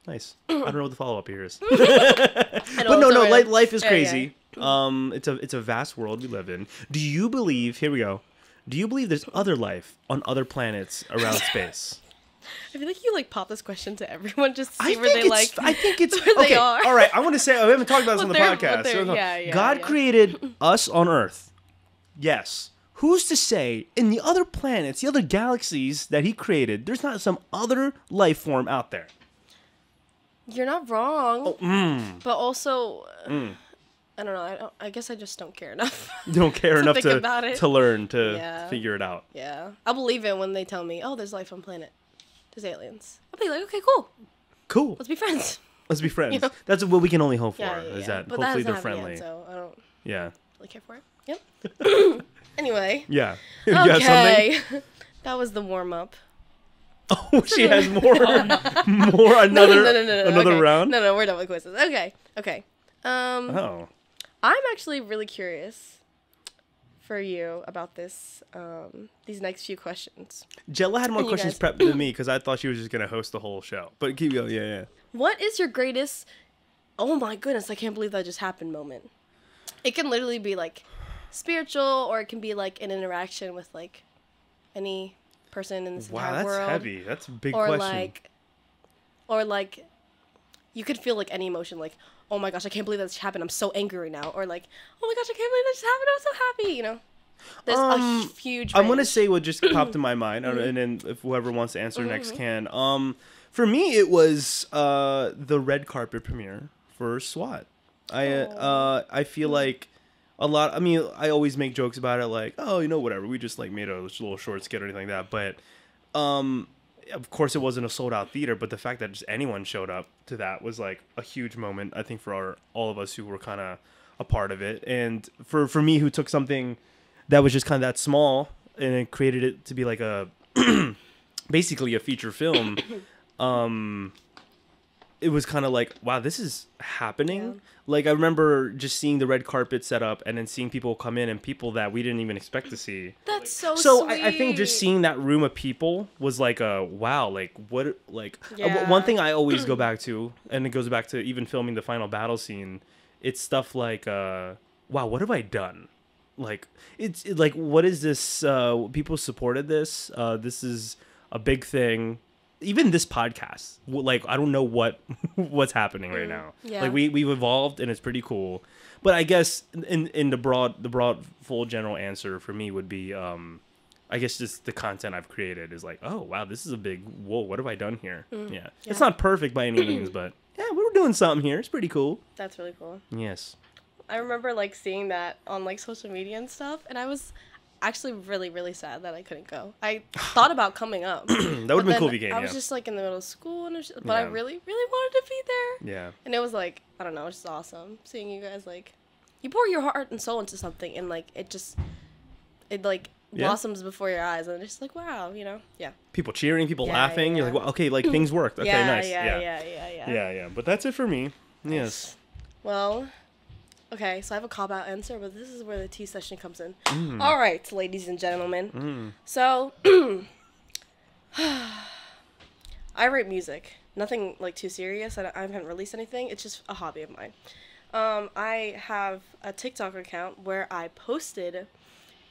Nice. I don't know what the follow up here is. But no, life is crazy. It's a vast world we live in. Do you believe, here we go. Do you believe there's other life on other planets around space? I feel like you like pop this question to everyone just to see I where they think it's where okay. they are. All right, I want to say we haven't talked about this on the What podcast. they're- yeah, God yeah. created us on Earth. Yes. Who's to say in the other planets, the other galaxies that he created, there's not some other life form out there? You're not wrong. Oh, But also, I don't know. I guess I just don't care enough. Don't care enough think about it. to learn to Yeah. figure it out. Yeah, I'll believe it when they tell me, "Oh, there's life on planet. There's aliens." I'll be like, "Okay, cool. Cool. Let's be friends." Let's be friends. You know? That's what we can only hope for. Yeah, Is yeah. that But hopefully that they're hasn't happened friendly. yet, so I don't Yeah. really care for it. Yep. Anyway. Yeah. You have something? Okay. That was the warm up. Oh, she has more. More another No. another Okay. round. No, we're done with quizzes. Okay. Oh. I'm actually really curious for you about this. These next few questions. Jella had more And you questions guys- prepped than me because I thought she was just gonna host the whole show. But keep going. Yeah. What is your greatest? Oh my goodness! I can't believe that just happened. Moment. It can literally be like spiritual, or it can be like an interaction with like any person in this Wow, entire that's world. heavy. That's a big Or question. like, you could feel like any emotion, like, oh my gosh, I can't believe that just happened. I'm so angry right now. Or like, oh my gosh, I can't believe that just happened. I'm so happy. You know, there's a huge. I'm gonna range. say what just popped in my mind, and then if whoever wants to answer next can. For me, it was the red carpet premiere for SWAT. I feel like a lot. I mean, I always make jokes about it, like, oh, you know, whatever. We just like made a little short skit or anything like that. But of course, it wasn't a sold out theater. But the fact that just anyone showed up to that was like a huge moment. I think for all of us who were kind of a part of it, and for me, who took something that was just kind of that small and it created it to be like a basically a feature film. It was kind of like, wow, this is happening. Yeah. Like, I remember just seeing the red carpet set up and then seeing people come in and people that we didn't even expect to see. That's so So sweet. I think just seeing that room of people was like a wow, like what, like Yeah. one thing I always go back to, and it goes back to even filming the final battle scene. It's stuff like, wow, what have I done? Like it's like, what is this? People supported this. This is a big thing. Even this podcast, like, I don't know what's happening right now. Yeah. Like we've evolved and it's pretty cool. But I guess in the broad full general answer for me would be I guess just the content I've created is like, oh wow, this is a big whoa, what have I done here? Yeah. It's not perfect by any means, but yeah, we were doing something here. It's pretty cool. That's really cool. Yes. I remember like seeing that on like social media and stuff, and I was actually really, really sad that I couldn't go. I thought about coming up. That would have been cool if you came, I was yeah. just like in the middle of school, and but I Yeah. really, really wanted to be there. Yeah. And it was like, I don't know, it's just awesome seeing you guys like, you pour your heart and soul into something, and like it like Yeah. blossoms before your eyes, and it's just like, wow, you know, yeah. People cheering, people Yeah, laughing. You're yeah. like, well, okay, like things worked. Okay, yeah, nice. yeah. But that's it for me. Yes. Well, okay, so I have a cop-out answer, but this is where the tea session comes in. All right, ladies and gentlemen. So, I write music. Nothing, like, too serious. I haven't released anything. It's just a hobby of mine. I have a TikTok account where I posted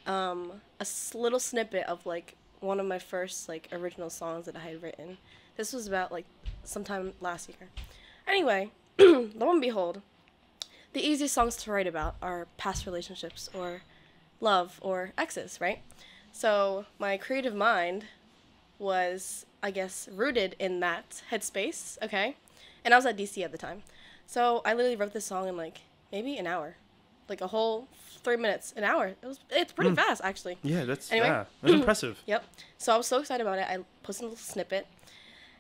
little snippet of, like, one of my first, like, original songs that I had written. This was about, like, sometime last year. Anyway, lo and behold, the easiest songs to write about are past relationships or love or exes, right? So my creative mind was, I guess, rooted in that headspace, okay? And I was at DC at the time. So I literally wrote this song in like maybe an hour. Like a whole 3 minutes, an hour. It's pretty fast, actually. Yeah, that's Anyway. that's impressive. Yep. So I was so excited about it. I posted a little snippet.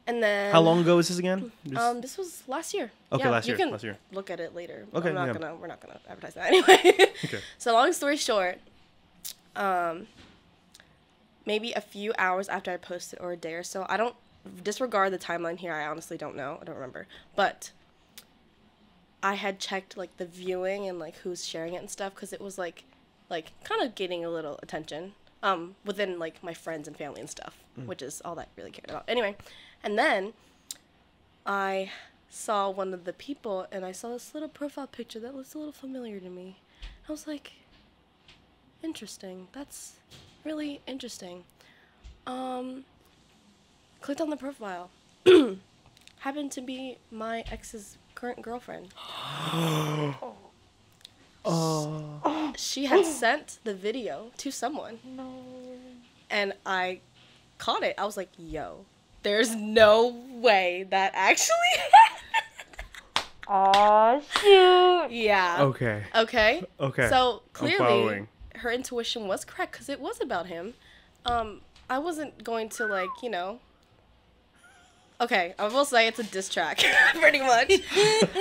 And then How long ago was this again? this was last year. Okay, Yeah, last you year, can last year. look at it later. Okay, We're yeah. not gonna advertise that anyway. Okay. So long story short, maybe a few hours after I posted, or a day or so. I don't disregard the timeline here. I honestly don't know. I don't remember. But I had checked like the viewing and like who's sharing it and stuff, because it was like kind of getting a little attention within like my friends and family and stuff, which is all that I really cared about. Anyway, and then I saw one of the people, and I saw this little profile picture that looks a little familiar to me. I was like, interesting. That's really interesting. Clicked on the profile. Happened to be my ex's current girlfriend. She had sent the video to someone. No. And I caught it. I was like, yo, there's no way that actually Oh shoot. Yeah. Okay. Okay. Okay. So I'm clearly following. her intuition was correct because it was about him. I wasn't going to like, okay, I will say it's a diss track, pretty much.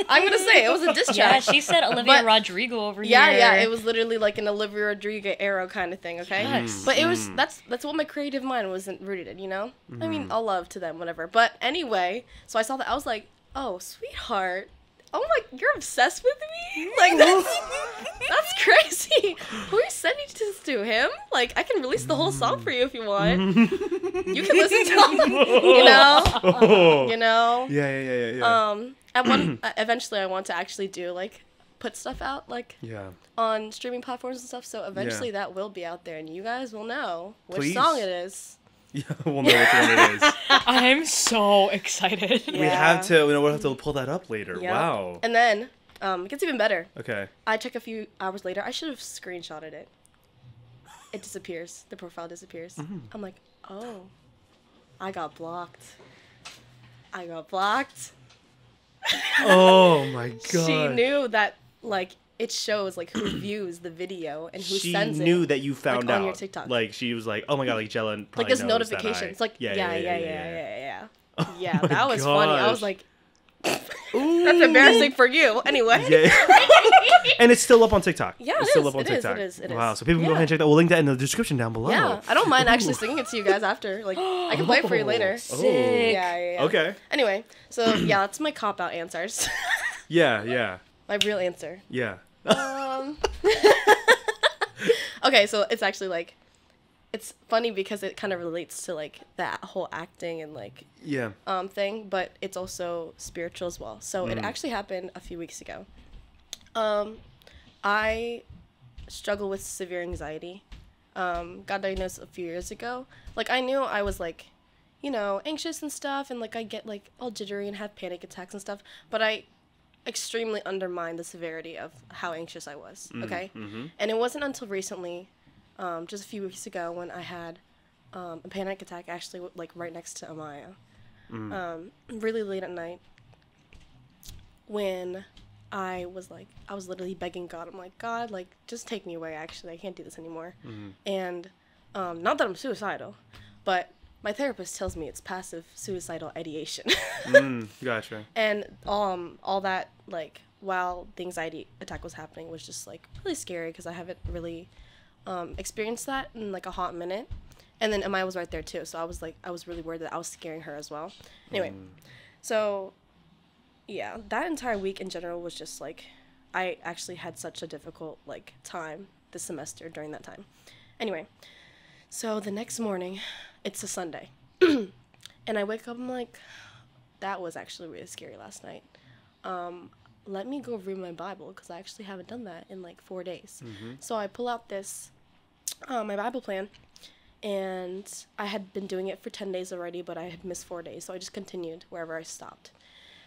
I'm gonna say it was a diss track. Yeah, she said Olivia Rodrigo over here. Yeah, it was literally like an Olivia Rodrigo arrow kind of thing, okay? Yes. But it was that's what my creative mind wasn't rooted in, you know? I mean, all love to them, whatever. But anyway, so I saw that, I was like, oh, sweetheart. Oh my, you're obsessed with me? Like, that's crazy. Who are you sending this to? Him? Like, I can release the whole song for you if you want. You can listen to him, you know? You know? Yeah. Eventually I want to actually do, like, put stuff out, like, on streaming platforms and stuff, so eventually that will be out there, and you guys will know which song it is. Yeah, we'll know which one it is. I'm so excited. We have to, we'll have to pull that up later. Yep. Wow. And then, it gets even better. Okay. I check a few hours later. I should have screenshotted it. It disappears. The profile disappears. I'm like, oh, I got blocked. Oh my god. She knew that, like, it shows, like, who views the video and who sends it. She knew that you found like, out. on your TikTok. Like, she was like, oh my god, like, Gela probably like, this knows notification. that It's like, yeah. Yeah, my that was funny. I gosh. was like, that's embarrassing for you. Anyway. Yeah. And it's still up on TikTok. Yeah, it's still up on TikTok. It is. Wow, so people can go ahead and check that. We'll link that in the description down below. Yeah, I don't mind actually singing it to you guys after. Like, I can play it for you later. Sick. Yeah. Okay. Anyway, so yeah, that's my cop-out answers. Yeah. My real answer. Yeah. Okay, so it's actually like, it's funny because it kind of relates to like that whole acting and like thing, but it's also spiritual as well. So it actually happened a few weeks ago. I struggle with severe anxiety. Got diagnosed a few years ago. Like, I knew I was like, anxious and stuff, and like I get like all jittery and have panic attacks and stuff, but I extremely undermined the severity of how anxious I was. Okay. And it wasn't until recently, just a few weeks ago, when I had a panic attack actually like right next to Amaya, really late at night, when I was literally begging God. I'm like, God, like, just take me away. Actually, I can't do this anymore. And not that I'm suicidal, but my therapist tells me it's passive suicidal ideation. Gotcha. And all that, like, while the anxiety attack was happening, was just like really scary because I haven't really experienced that in like a hot minute. And then Amaya was right there too, so I was really worried that I was scaring her as well. Anyway, so yeah, that entire week in general was just like, I actually had such a difficult like time this semester during that time. Anyway, so the next morning, it's a Sunday, and I wake up, I'm like, that was actually really scary last night. Let me go read my Bible, because I actually haven't done that in like 4 days. So I pull out this, my Bible plan, and I had been doing it for 10 days already, but I had missed 4 days, so I just continued wherever I stopped.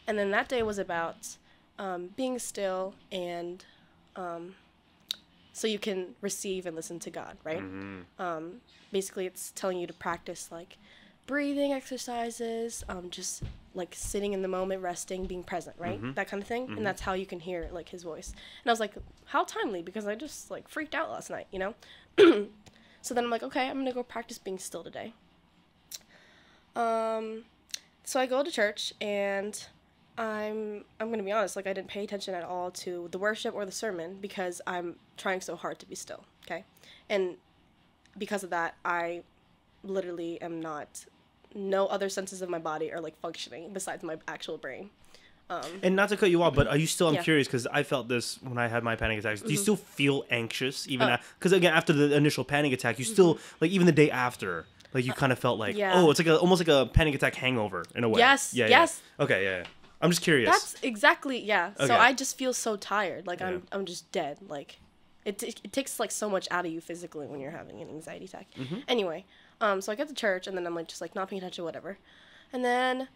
And then that day was about being still and so you can receive and listen to God, right? Basically, it's telling you to practice like breathing exercises, just like sitting in the moment, resting, being present, right? That kind of thing. And that's how you can hear like his voice. And I was like, how timely, because I just like freaked out last night, So then I'm like, okay, I'm gonna go practice being still today. So I go to church, and I'm gonna be honest, like, I didn't pay attention at all to the worship or the sermon because I'm trying so hard to be still, okay? And because of that, I literally am no other senses of my body are like functioning besides my actual brain. And not to cut you off, but are you still, I'm Yeah. curious, because I felt this when I had my panic attacks. Do you still feel anxious even because again, after the initial panic attack, you still, like, even the day after, like, you kind of felt like, Yeah. oh, it's like almost like a panic attack hangover in a way. Yes, Yeah. yes. Okay, yeah. I'm just curious. That's exactly, yeah. Okay. So I just feel so tired. Like, Yeah. I'm just dead. Like, it takes like so much out of you physically when you're having an anxiety attack. Anyway, so I get to church and then I'm like just like not paying attention, whatever. And then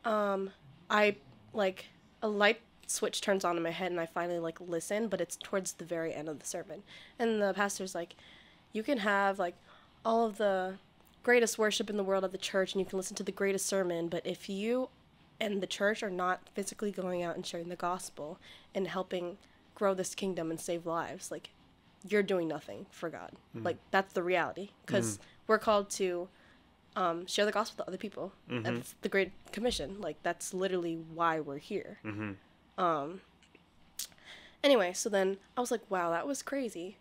I like a light switch turns on in my head and I finally like listen, but it's towards the very end of the sermon. And the pastor's like, you can have like all of the greatest worship in the world at the church and you can listen to the greatest sermon, but if you and the church are not physically going out and sharing the gospel and helping grow this kingdom and save lives, like you're doing nothing for God. Like that's the reality, because we're called to share the gospel to other people. That's the Great Commission. Like that's literally why we're here. Anyway, so then I was like, wow, that was crazy.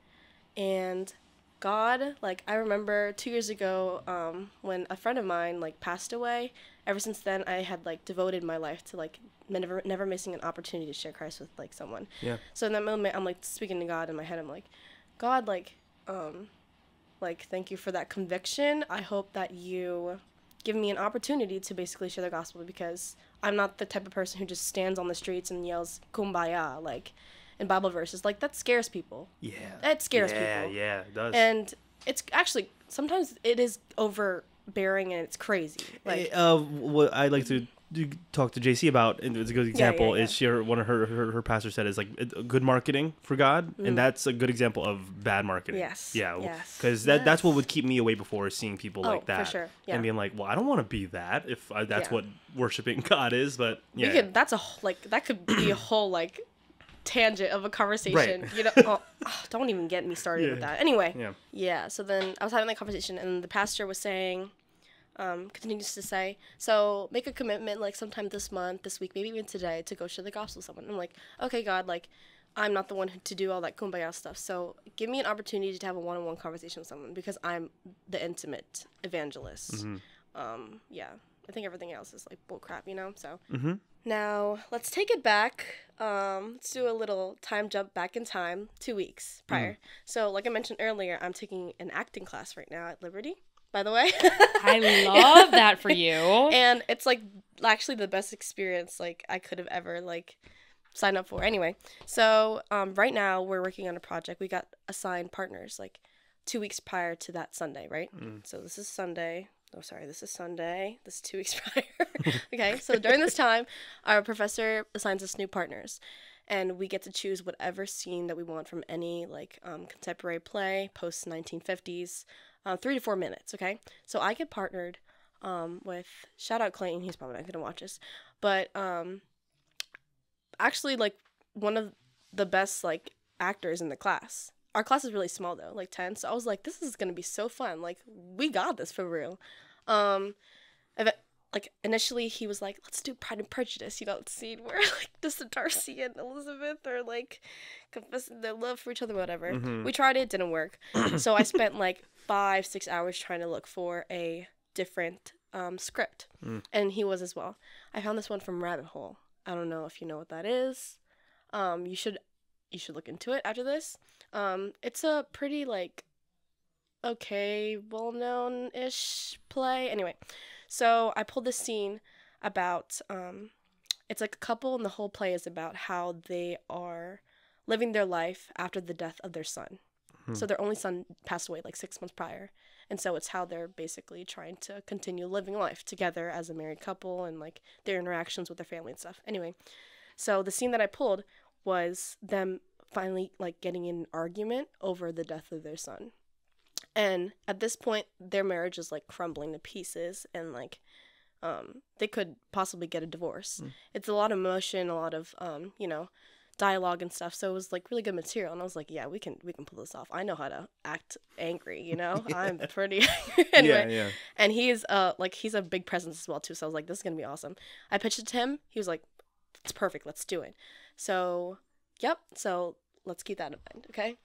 And God, like I remember 2 years ago when a friend of mine like passed away. Ever since then I had like devoted my life to like never missing an opportunity to share Christ with like someone. So in that moment I'm like speaking to God in my head. I'm like, God, like thank you for that conviction. I hope that you give me an opportunity to basically share the gospel, because I'm not the type of person who just stands on the streets and yells kumbaya like in Bible verses. Like that scares people. It scares people. Yeah, it does. And it's actually sometimes it is overbearing and it's crazy. Like what I like to talk to JC about, and it's a good example, is one of her pastor said is like good marketing for God, and that's a good example of bad marketing. Because that's what would keep me away before, seeing people like that, for sure. And being like, well, I don't want to be that if that's what worshiping God is. But that could be a whole like tangent of a conversation, you know. Don't even get me started with that. Anyway, so then I was having that conversation and the pastor was saying, continues to say, so make a commitment like sometime this month, this week, maybe even today, to go share the gospel with someone. I'm like, okay, God, like I'm not the one to do all that kumbaya stuff, so give me an opportunity to have a one-on-one conversation with someone, because I'm the intimate evangelist. I think everything else is like bull crap, you know. So now let's take it back. Let's do a little time jump back in time 2 weeks prior. So like I mentioned earlier, I'm taking an acting class right now at Liberty, by the way. I love that for you. And it's like actually the best experience like I could have ever like signed up for. Anyway, so right now we're working on a project. We got assigned partners like 2 weeks prior to that Sunday, right? So this is Sunday. Oh, sorry, this is Sunday. This is 2 weeks prior. Okay, so during this time, our professor assigns us new partners, and we get to choose whatever scene that we want from any like contemporary play, post 1950s, 3 to 4 minutes. Okay, so I get partnered with, shout out Clayton, he's probably not gonna watch this, but actually like one of the best like actors in the class. Our class is really small though, like 10. So I was like, this is gonna be so fun. Like we got this for real. Like initially he was like, let's do Pride and Prejudice, you know, the scene where like just Darcy and Elizabeth are like confessing their love for each other, whatever. We tried it, didn't work. So I spent like 5-6 hours trying to look for a different script, and he was as well. I found this one from Rabbit Hole. I don't know if you know what that is. You should look into it after this. It's a pretty like okay, well-known-ish play. Anyway, so I pulled this scene about it's like a couple, and the whole play is about how they are living their life after the death of their son. So their only son passed away like 6 months prior, and so it's how they're basically trying to continue living life together as a married couple, and like their interactions with their family and stuff. Anyway, so the scene that I pulled was them finally like getting in an argument over the death of their son. And at this point, their marriage is like crumbling to pieces, and like they could possibly get a divorce. It's a lot of emotion, a lot of you know, dialogue and stuff. So it was like really good material, and I was like, yeah, we can pull this off. I know how to act angry, you know. I'm pretty anyway. And he's he's a big presence as well too. So I was like, this is gonna be awesome. I pitched it to him. He was like, it's perfect. Let's do it. So yep. So let's keep that in mind, okay?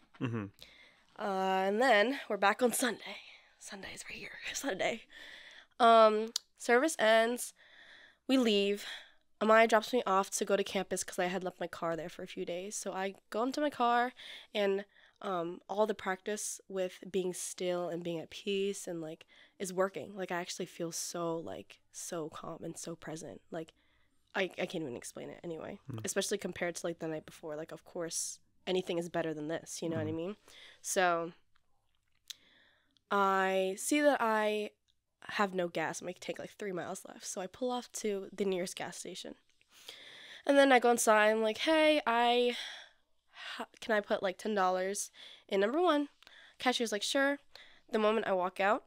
And then we're back on Sunday. Sunday's right here. Sunday. Service ends. We leave. Amaya drops me off to go to campus because I had left my car there for a few days. So I go into my car, and all the practice with being still and being at peace and like is working. Like I actually feel so calm and so present. Like I can't even explain it anyway. Especially compared to like the night before. Like of course anything is better than this, you know what I mean? So I see that I have no gas. I'm going to take like 3 miles left. So I pull off to the nearest gas station. And then I go inside. I'm like, hey, can I put like $10 in number 1? Cashier's like, sure. The moment I walk out,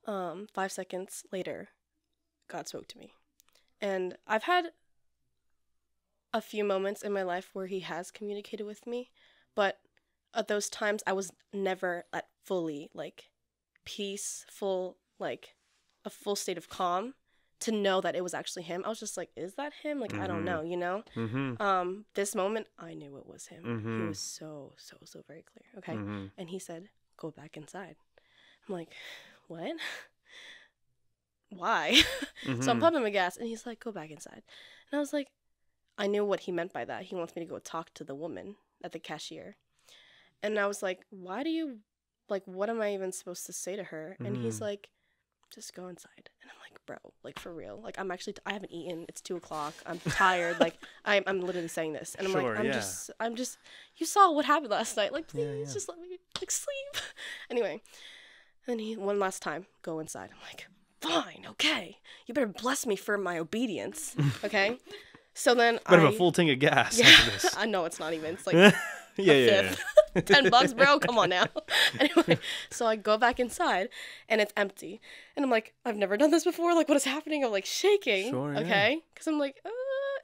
5 seconds later, God spoke to me. And I've had a few moments in my life where he has communicated with me, but at those times I was never at fully like peaceful, like a full state of calm to know that it was actually him. I was just like, is that him? Like, I don't know, you know? This moment, I knew it was him. He was so very clear. Okay. And he said, go back inside. I'm like, what? Why? So I'm pumping my gas, and he's like, go back inside. And I was like, I knew what he meant by that. He wants me to go talk to the woman at the cashier. And I was like, why do you, like, what am I even supposed to say to her? And he's like, just go inside. And I'm like, bro, like, for real. Like, I haven't eaten. It's 2:00. I'm tired. Like, I'm literally saying this. And I'm like, I'm just, you saw what happened last night. Like, please just let me, like, sleep. Anyway. And then one last time, go inside. I'm like, fine, okay. You better bless me for my obedience, okay? So then Better have a full tank of gas after this. I know it's not even. It's like $5. $10, bro. Come on now. Anyway, so I go back inside, and it's empty. And I'm like, I've never done this before. Like, what is happening? I'm like shaking, okay? Because I'm like,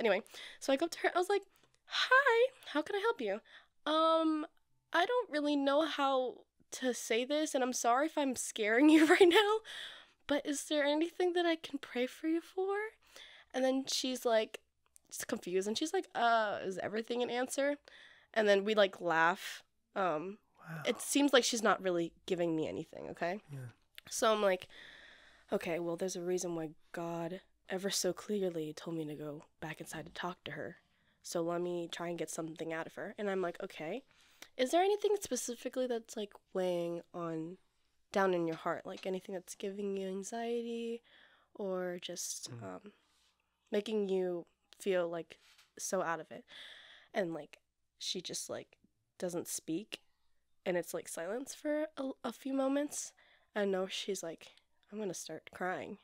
Anyway, so I go up to her. I was like, hi, how can I help you? I don't really know how to say this, and I'm sorry if I'm scaring you right now, but is there anything that I can pray for you for? And then she's like, just confused, and she's like, is everything an answer? And then we like laugh. It seems like she's not really giving me anything, okay? Yeah. So I'm like, okay, well, there's a reason why God ever so clearly told me to go back inside to talk to her. So let me try and get something out of her. And I'm like, okay, is there anything specifically that's like weighing on down in your heart? Like anything that's giving you anxiety or just making you feel like so out of it? And like, she just like doesn't speak, and it's like silence for a few moments. I know she's like, I'm gonna start crying.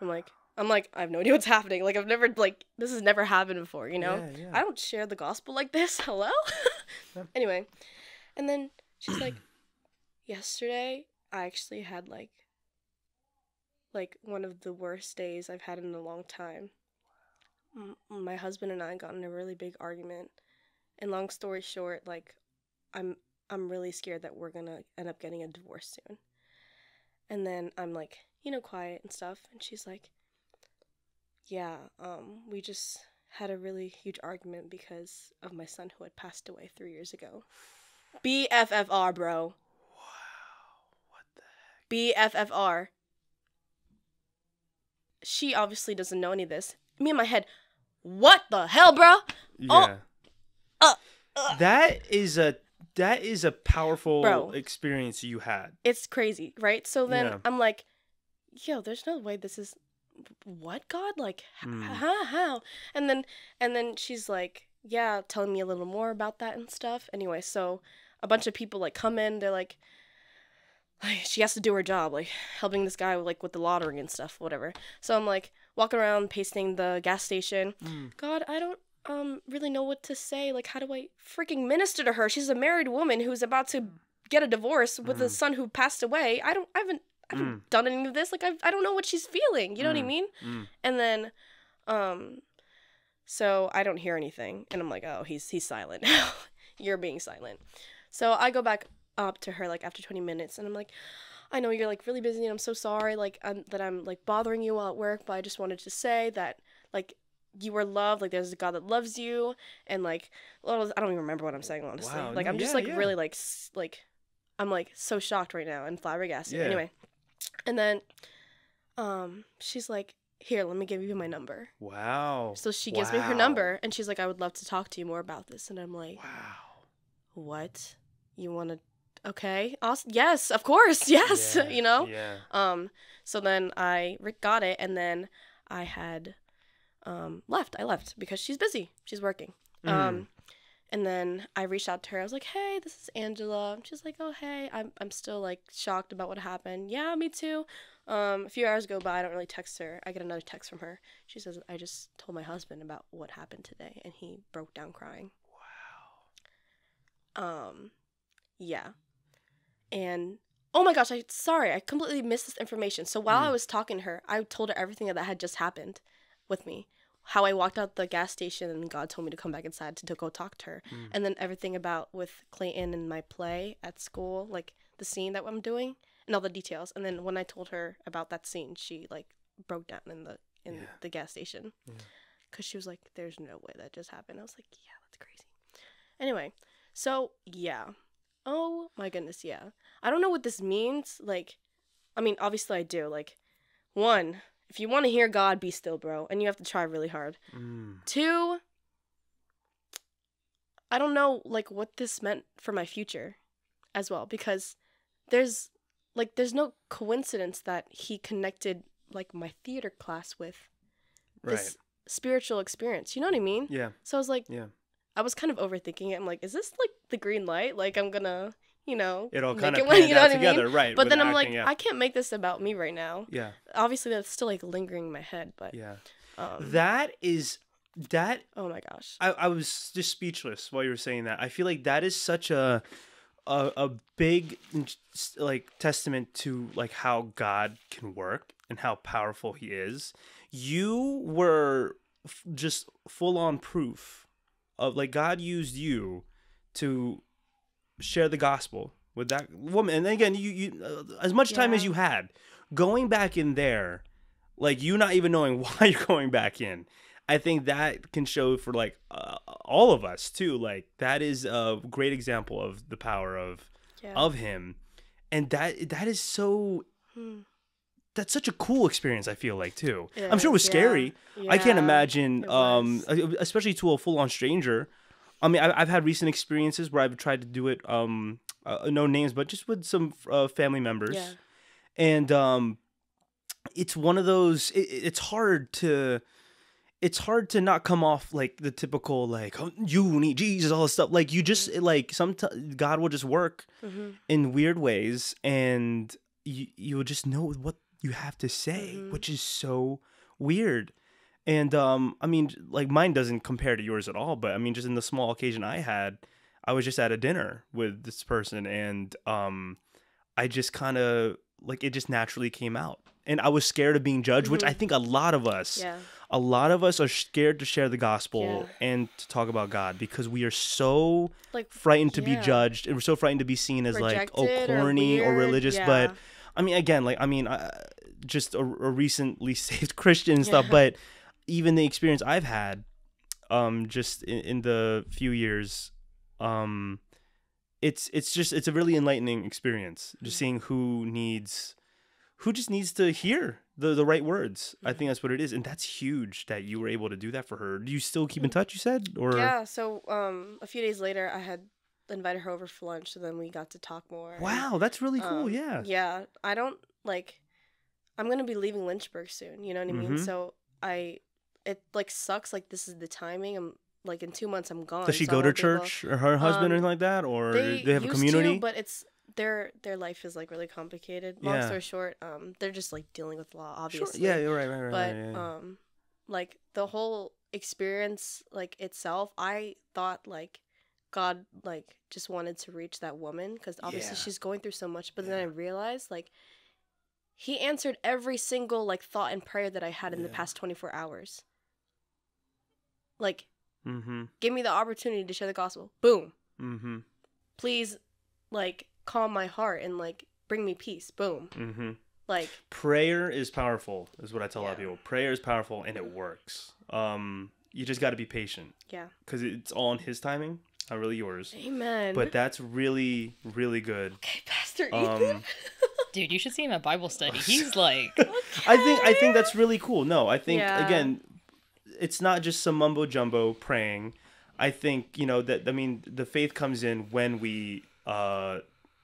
I'm like, I have no idea what's happening. Like, I've never, like, this has never happened before, you know? Yeah. I don't share the gospel like this. Hello? Anyway, and then she's like, yesterday I actually had like one of the worst days I've had in a long time. My husband and I got in a really big argument. And long story short, like, I'm really scared that we're gonna end up getting a divorce soon. And then I'm like, quiet and stuff. And she's like, yeah, we just had a really huge argument because of my son who had passed away 3 years ago. BFFR, bro. Wow. What the heck? BFFR. She obviously doesn't know any of this. Me in my head, what the hell, bro? Yeah. That is a powerful experience you had. It's crazy, right? So then I'm like, yo, there's no way this is what, God? Like, how? And then she's like, yeah, telling me a little more about that and stuff. Anyway, so a bunch of people like come in. They're like she has to do her job, like helping this guy with the lottery and stuff, whatever. So I'm like walking around, pasting the gas station. God, I don't really know what to say. Like, how do I freaking minister to her? She's a married woman who's about to get a divorce with a son who passed away. I haven't done any of this. Like, I don't know what she's feeling. You know what I mean? And then, so I don't hear anything, and I'm like, oh, he's silent now. You're being silent. So I go back up to her like after 20 minutes, and I'm like, I know you're like really busy, and I'm so sorry that I'm like bothering you while at work, but I just wanted to say that like you are loved, like there's a God that loves you, and like I don't even remember what I'm saying, honestly. Wow, like I'm just really like I'm like so shocked right now and flabbergasted. Yeah. Anyway, and then she's like, here, let me give you my number. Wow. So she gives me her number, and she's like, I would love to talk to you more about this. And I'm like, wow, what? You want to? Okay, awesome. Yes, of course. Yes, yeah, Yeah. So then I got it, and then I had left. I left because she's busy. She's working. And And then I reached out to her. I was like, hey, this is Angela. She's like, oh, hey, I'm still like shocked about what happened. Yeah, me too. A few hours go by. I don't really text her. I get another text from her. She says, I just told my husband about what happened today, and he broke down crying. Wow. Yeah. And oh my gosh, I completely missed this information. So while I was talking to her, I told her everything that had just happened with me. How I walked out the gas station and God told me to come back inside to go talk to her. And then everything about with Clayton and my play at school, like the scene that I'm doing and all the details. And then when I told her about that scene, she like broke down in the gas station. Because she was like, there's no way that just happened. I was like, yeah, that's crazy. Anyway, so yeah. Oh my goodness, yeah. I don't know what this means. Like, I mean, obviously I do. Like, one, if you want to hear God, be still, bro. And you have to try really hard. 2, I don't know, like, what this meant for my future as well. Because there's no coincidence that he connected, like, my theater class with this spiritual experience. You know what I mean? Yeah. So I was like, I was kind of overthinking it. I'm like, is this, like, the green light? Like, I'm gonna... You know, it all make kind of it, you know what together, I mean? right? But then I'm acting, like, I can't make this about me right now. Yeah. Obviously, that's still like lingering in my head, but yeah. that. Oh my gosh. I was just speechless while you were saying that. I feel like that is such a big like testament to like how God can work and how powerful He is. You were just full on proof of like God used you to share the gospel with that woman. And again, you as much time as you had going back in there, like you not even knowing why you're going back in, I think that can show for like all of us too. Like that is a great example of the power of him, and that is so that's such a cool experience. I feel like too. I'm sure it was scary. I can't imagine especially to a full-on stranger. I mean, I've had recent experiences where I've tried to do it, no names, but just with some family members. Yeah. And it's one of those, it's hard to not come off like the typical, like, oh, you need Jesus, all this stuff. Like, you just, like, sometimes God will just work in weird ways, and you will just know what you have to say, which is so weird. And, I mean, like, mine doesn't compare to yours at all, but, I mean, just in the small occasion I had, I was just at a dinner with this person, and I just kind of, like, it just naturally came out. And I was scared of being judged, which I think a lot of us are scared to share the gospel and to talk about God because we are so like, frightened to be judged, and we're so frightened to be seen as, rejected, like, oh, corny or religious. But, I mean, again, like, I mean, just a recently saved Christian and stuff, but even the experience I've had, just in the few years, it's a really enlightening experience. Just seeing who just needs to hear the right words. I think that's what it is, and that's huge that you were able to do that for her. Do you still keep in touch? You said, or yeah. So a few days later, I had invited her over for lunch, so then we got to talk more. Wow, that's really cool. Yeah. I don't like. I'm gonna be leaving Lynchburg soon. You know what I mean? So it like sucks. Like this is the timing. I'm like in 2 months I'm gone. Does she go to church or her husband or anything like that, or they have a community? But it's their life is like really complicated. Long story short, they're just like dealing with law, obviously. Sure. Yeah, you're right. But like the whole experience like itself, I thought like God like just wanted to reach that woman because obviously she's going through so much. But then I realized like He answered every single like thought and prayer that I had in the past 24 hours. Like, give me the opportunity to share the gospel. Boom. Please, like, calm my heart and like bring me peace. Boom. Like, prayer is powerful, is what I tell a lot of people. Prayer is powerful and it works. You just got to be patient. Yeah. Because it's all in His timing, not really yours. Amen. But that's really, really good. Okay, Pastor Ethan. Dude, you should see him at Bible study. He's like, I think that's really cool. No, I think again, it's not just some mumbo jumbo praying. I think, you know, that, I mean, the faith comes in when we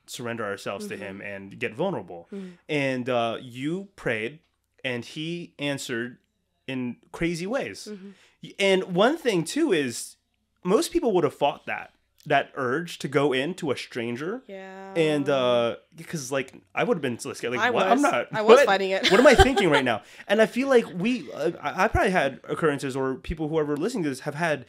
surrender ourselves to Him and get vulnerable. And you prayed and He answered in crazy ways. And one thing too is, most people would have fought that urge to go into a stranger. Yeah. And because like I would have been so scared. Like I what? was. I was fighting it. What am I thinking right now? And I feel like I probably had occurrences, or people who are listening to this have had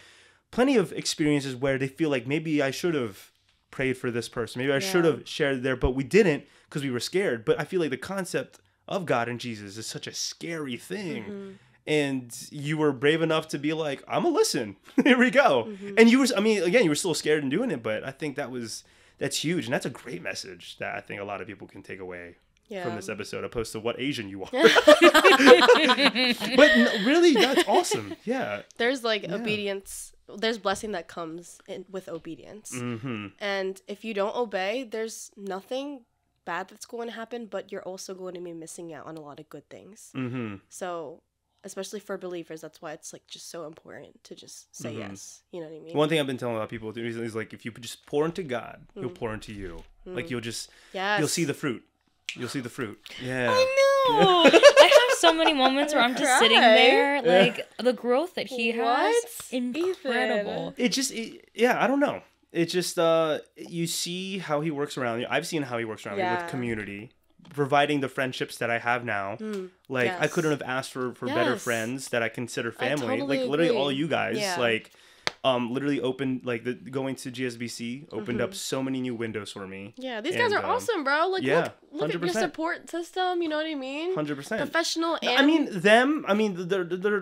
plenty of experiences where they feel like maybe I should have prayed for this person. Maybe I should have shared there, but we didn't because we were scared. But I feel like the concept of God and Jesus is such a scary thing. Mm-hmm. And you were brave enough to be like, I'm gonna listen. Here we go. Mm-hmm. And you were, I mean, again, you were still scared in doing it, but I think that's huge. And that's a great message that I think a lot of people can take away from this episode, opposed to what Asian you are. But really, that's awesome. Yeah. There's like obedience. There's blessing that comes with obedience. Mm-hmm. And if you don't obey, there's nothing bad that's going to happen, but you're also going to be missing out on a lot of good things. Mm-hmm. So, especially for believers, that's why it's like just so important to just say yes. You know what I mean? One thing I've been telling a lot of people recently is like, if you just pour into God, He'll pour into you. Like you'll see the fruit. You'll see the fruit. Yeah. I know. I have so many moments where I'm just sitting there, like the growth that he has, incredible. I don't know. It just you see how he works around you. I've seen how he works around me with community, providing the friendships that I have now. I couldn't have asked for better friends that I consider family. I totally literally agree. all you guys. Literally opened going to GSBC opened up so many new windows for me. Yeah, these guys are awesome, bro. Like, look at your 100%. support system. You know what I mean? 100%. Professional. And they're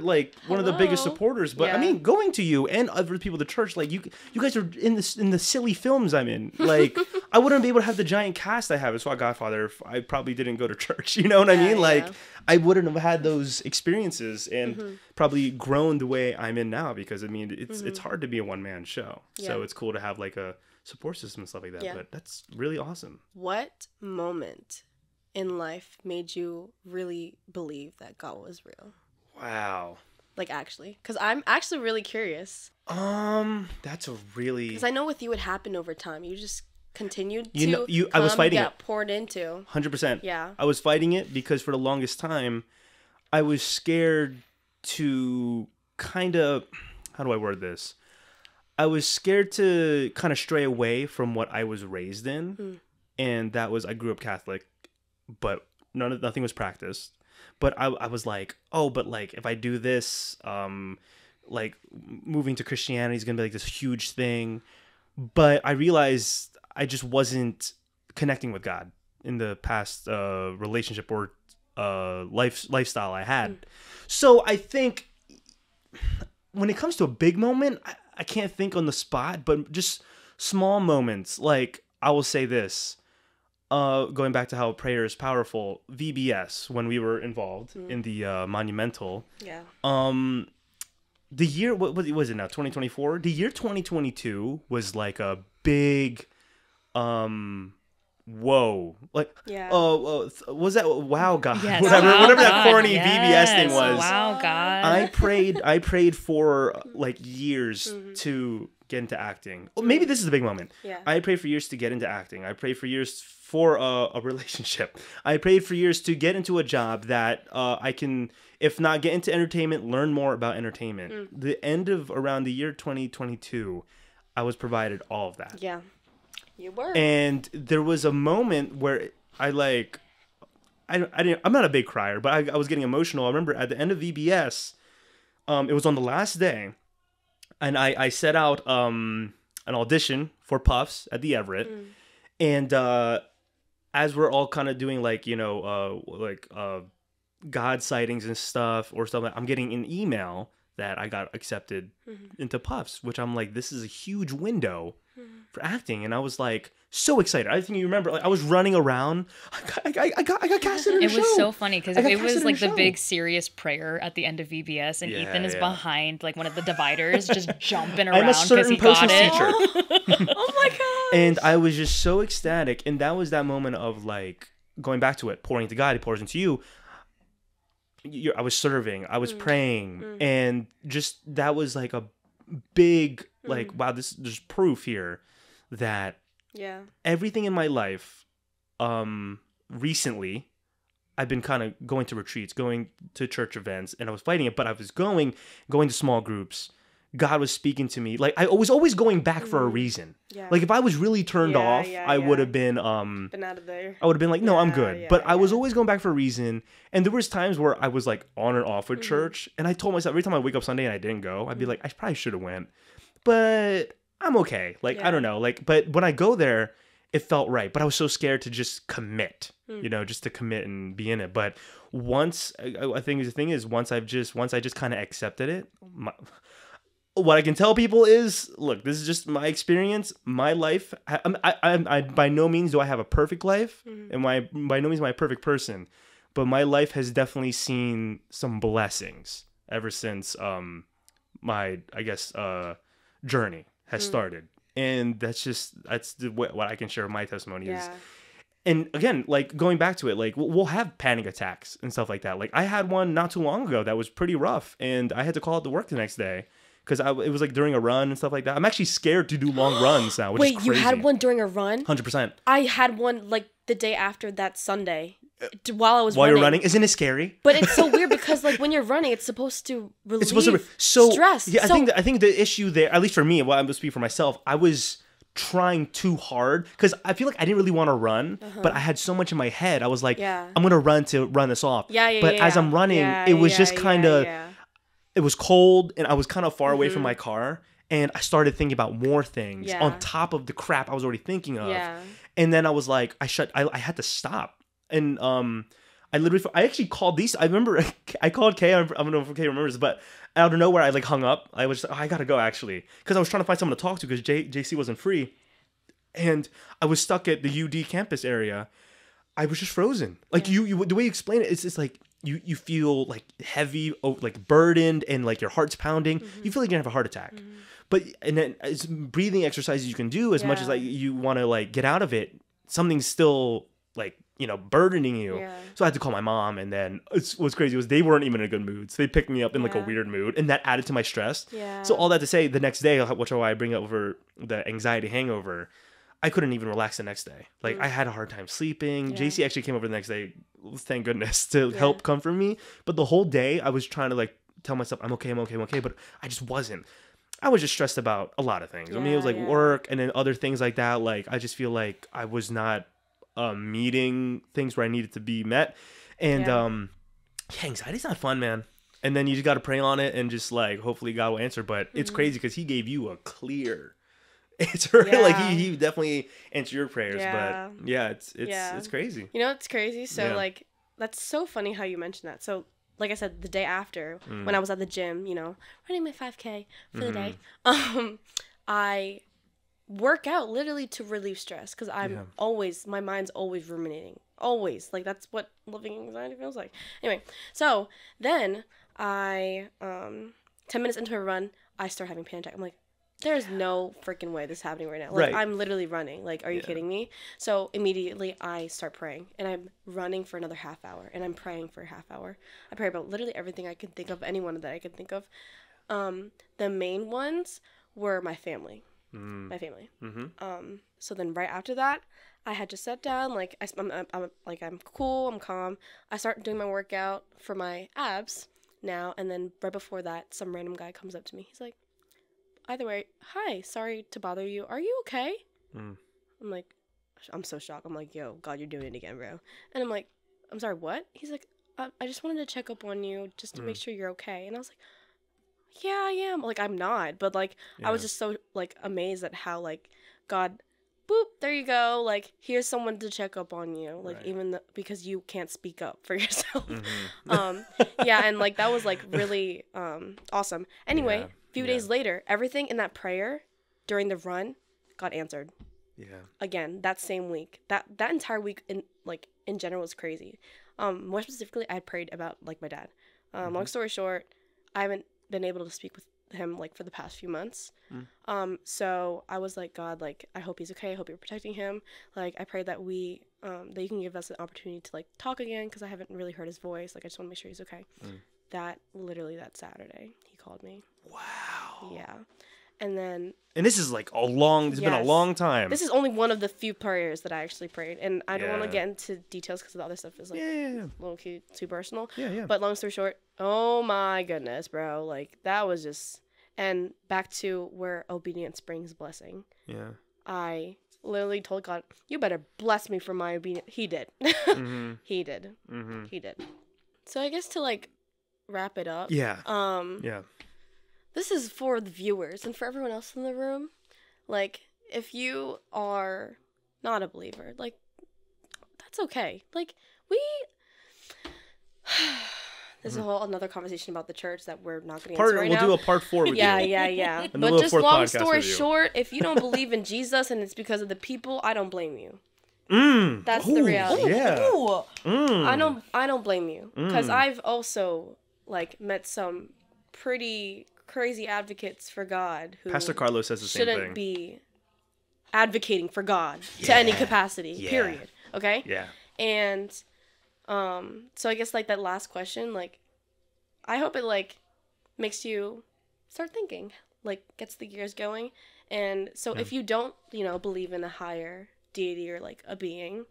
like one of the biggest supporters. But I mean, going to you and other people at the church, like you guys are in the silly films I'm in. Like, I wouldn't be able to have the giant cast I have as Godfather if I probably didn't go to church. You know what I mean? Like, I wouldn't have had those experiences and probably grown the way I'm in now, because I mean, it's hard to be a one-man show. So it's cool to have like a support system and stuff like that. But that's really awesome. What moment in life made you really believe that God was real? Wow. Like, actually, because I'm actually really curious. That's a really, because I know with you it happened over time. You just continued I was fighting it. Poured into 100%. Yeah. I was fighting it because for the longest time I was scared to kind of, how do I word this? I was scared to kind of stray away from what I was raised in. And that was, I grew up Catholic, but nothing was practiced. But I was like, oh, but like if I do this, like moving to Christianity is going to be like this huge thing. But I realized I just wasn't connecting with God in the past relationship or lifestyle I had. So I think when it comes to a big moment, I can't think on the spot, but just small moments. Like, I will say this, going back to how prayer is powerful, VBS, when we were involved in the Monumental. Yeah. The year, what was it now, 2024? The year 2022 was like a big, whoa. Like, was that Wow God? Yes. Whatever that corny VBS thing was. Wow God. I prayed for like years to get into acting. Well, maybe this is the big moment. Yeah. I prayed for years to get into acting. I prayed for years for a relationship. I prayed for years to get into a job that I can, if not get into entertainment, learn more about entertainment. The end of around the year 2022, I was provided all of that. Yeah, you were. And there was a moment where I'm not a big crier, but I was getting emotional. I remember at the end of VBS, it was on the last day, and I set out an audition for Puffs at the Everett, and as we're all kind of doing like, God sightings and stuff or something, I'm getting an email that I got accepted into Puffs, which I'm like, this is a huge window for acting. And I was like, so excited. I think you remember, like, I was running around. I got casted in a show. It was so funny because it was like the big serious prayer at the end of VBS, and Ethan is behind like one of the dividers, just jumping around because he got it. Oh my god! And I was just so ecstatic, and that was that moment of like going back to it, pouring to God, He pours into you. I was serving, I was praying, and just that was like a big like, wow, there's proof here that everything in my life recently, I've been kind of going to retreats, going to church events, and I was fighting it, but I was going to small groups, God was speaking to me. Like I was always going back for a reason. Yeah. Like if I was really turned off, I would have been been out of there. I would have been like, no, I'm good. But I was always going back for a reason. And there was times where I was like on and off with church, and I told myself every time I wake up Sunday and I didn't go, I'd be like, I probably should have went, but I'm okay. Like I don't know. Like, but when I go there, it felt right. But I was so scared to just commit, just to commit and be in it. But once I think the thing is once I just kind of accepted it. What I can tell people is, look, this is just my experience. My life, I by no means do I have a perfect life, and by no means am I a perfect person, but my life has definitely seen some blessings ever since my, I guess, journey has started, and that's what I can share. My testimony is. And again, like going back to it, like we'll have panic attacks and stuff like that. Like I had one not too long ago that was pretty rough, and I had to call out to work the next day. Because it was like during a run and stuff like that. I'm actually scared to do long runs now, which is crazy. Wait, you had one during a run? 100%. I had one like the day after that Sunday while I was While running. you're running? Isn't it scary? But it's so weird because like when you're running, it's supposed to relieve stress. Yeah, I think the issue there, at least for me, well, I'm going to speak for myself, I was trying too hard because I feel like I didn't really want to run, but I had so much in my head. I was like, I'm going to run to run this off. But as I'm running, it was just kind of... It was cold, and I was kind of far away from my car, and I started thinking about more things on top of the crap I was already thinking of. And then I was like, I had to stop. And I actually called these. I remember I called Kay. I don't know if Kay remembers, but out of nowhere, I like hung up. I was just, I gotta go actually, because I was trying to find someone to talk to because JC wasn't free, and I was stuck at the UD campus area. I was just frozen. Like you the way you explain it, it's just like. You feel like heavy, like burdened, and like your heart's pounding. You feel like you're gonna have a heart attack. But and then it's breathing exercises you can do as much as like you want to like get out of it. Something's still like burdening you. So I had to call my mom, and then what's crazy was they weren't even in a good mood. So they picked me up in like a weird mood, and that added to my stress. So all that to say, the next day, which is why I bring up over the anxiety hangover. I couldn't even relax the next day. Like I had a hard time sleeping. JC actually came over the next day, thank goodness, to help comfort me. But the whole day I was trying to like tell myself I'm okay, but I just wasn't. I was just stressed about a lot of things. I mean, it was like work and then other things like that. Like I just feel like I was not meeting things where I needed to be met. And anxiety's not fun, man. And then you just got to pray on it and just like hopefully God will answer. But it's crazy because he gave you a clear answer. Like he definitely answered your prayers. But it's crazy. It's crazy. So like that's so funny how you mentioned that. So like I said, the day after when I was at the gym, running my 5K for the day, I work out literally to relieve stress because I'm always, my mind's always ruminating. Always. Like that's what living anxiety feels like. Anyway, so then I 10 minutes into a run, I start having panic attack. I'm like, there's no freaking way this is happening right now. Like, I'm literally running. Like, are you kidding me? So immediately I start praying, and I'm running for another half hour, and I'm praying for a half hour. I pray about literally everything I can think of, anyone that I could think of. The main ones were my family. My family. So then right after that, I had to sit down. Like, I'm cool. I'm calm. I start doing my workout for my abs now, and then right before that, some random guy comes up to me. He's like, either way, hi, sorry to bother you. Are you okay? I'm like, I'm so shocked. I'm like, yo, God, you're doing it again, bro. And I'm like, I'm sorry, what? He's like, I just wanted to check up on you just to make sure you're okay. And I was like, yeah, I am. Like, I'm not. But, like, I was just so, like, amazed at how, like, God, boop, there you go. Like, here's someone to check up on you. Like, even because you can't speak up for yourself. And, like, that was, like, really awesome. Anyway, few days later, everything in that prayer during the run got answered. Again, that same week. That entire week in general was crazy. More specifically, I had prayed about like my dad. Long story short, I haven't been able to speak with him like for the past few months. So I was like, God, like I hope he's okay. I hope you're protecting him. Like I pray that that you can give us an opportunity to like talk again because I haven't really heard his voice. Like I just want to make sure he's okay. That Saturday he called me. Wow. Yeah. And this is like it's been a long time. This is only one of the few prayers that I actually prayed. And I don't want to get into details because the other stuff is like a little too personal. But long story short, oh my goodness, bro. Like that was just, And back to where obedience brings blessing. Yeah. I literally told God, you better bless me for my obedience. He did. He did. He did. So I guess to like wrap it up. Yeah. Yeah. This is for the viewers and for everyone else in the room. Like, if you are not a believer, like, that's okay. Like, this is a whole another conversation about the church that we're not going to answer right now. We'll do a part 4 with you. Yeah. But just long story short, if you don't believe in Jesus and it's because of the people, I don't blame you. That's the reality. Yeah. I don't blame you, because I've also like met some pretty crazy advocates for God who Pastor Carlos says the same thing. Shouldn't be advocating for God to any capacity. Period. Okay. Yeah. And so I guess like that last question, like, I hope it like makes you start thinking, like gets the gears going. And so if you don't, believe in a higher deity or like a being,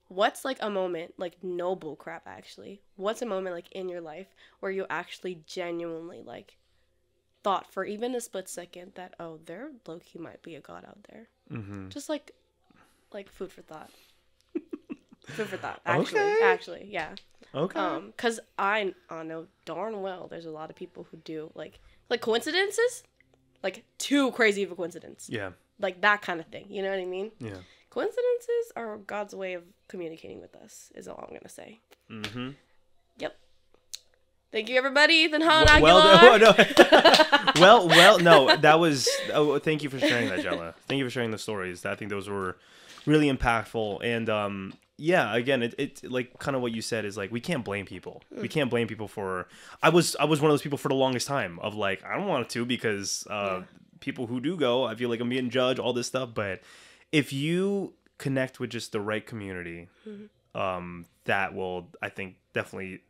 what's like a moment, like no bull crap actually, what's a moment like in your life where you actually genuinely like thought for even a split second that, oh, there low-key might be a God out there. Just like food for thought. Food for thought. Actually, yeah. Okay. Because I know darn well there's a lot of people who do like coincidences, like too crazy of a coincidence. Yeah. Like that kind of thing. You know what I mean? Yeah. Coincidences are God's way of communicating with us, is all I'm gonna say. Yep. Thank you, everybody. Ethan Hahn Aguilar. No, that was. Oh, thank you for sharing that, Gela. Thank you for sharing the stories. I think those were really impactful. And yeah, again, it like kind of what you said is like we can't blame people. We can't blame people for. I was one of those people for the longest time of like I don't want to because people who do go, I feel like I'm being judged, all this stuff. But if you connect with just the right community, that will, I think, definitely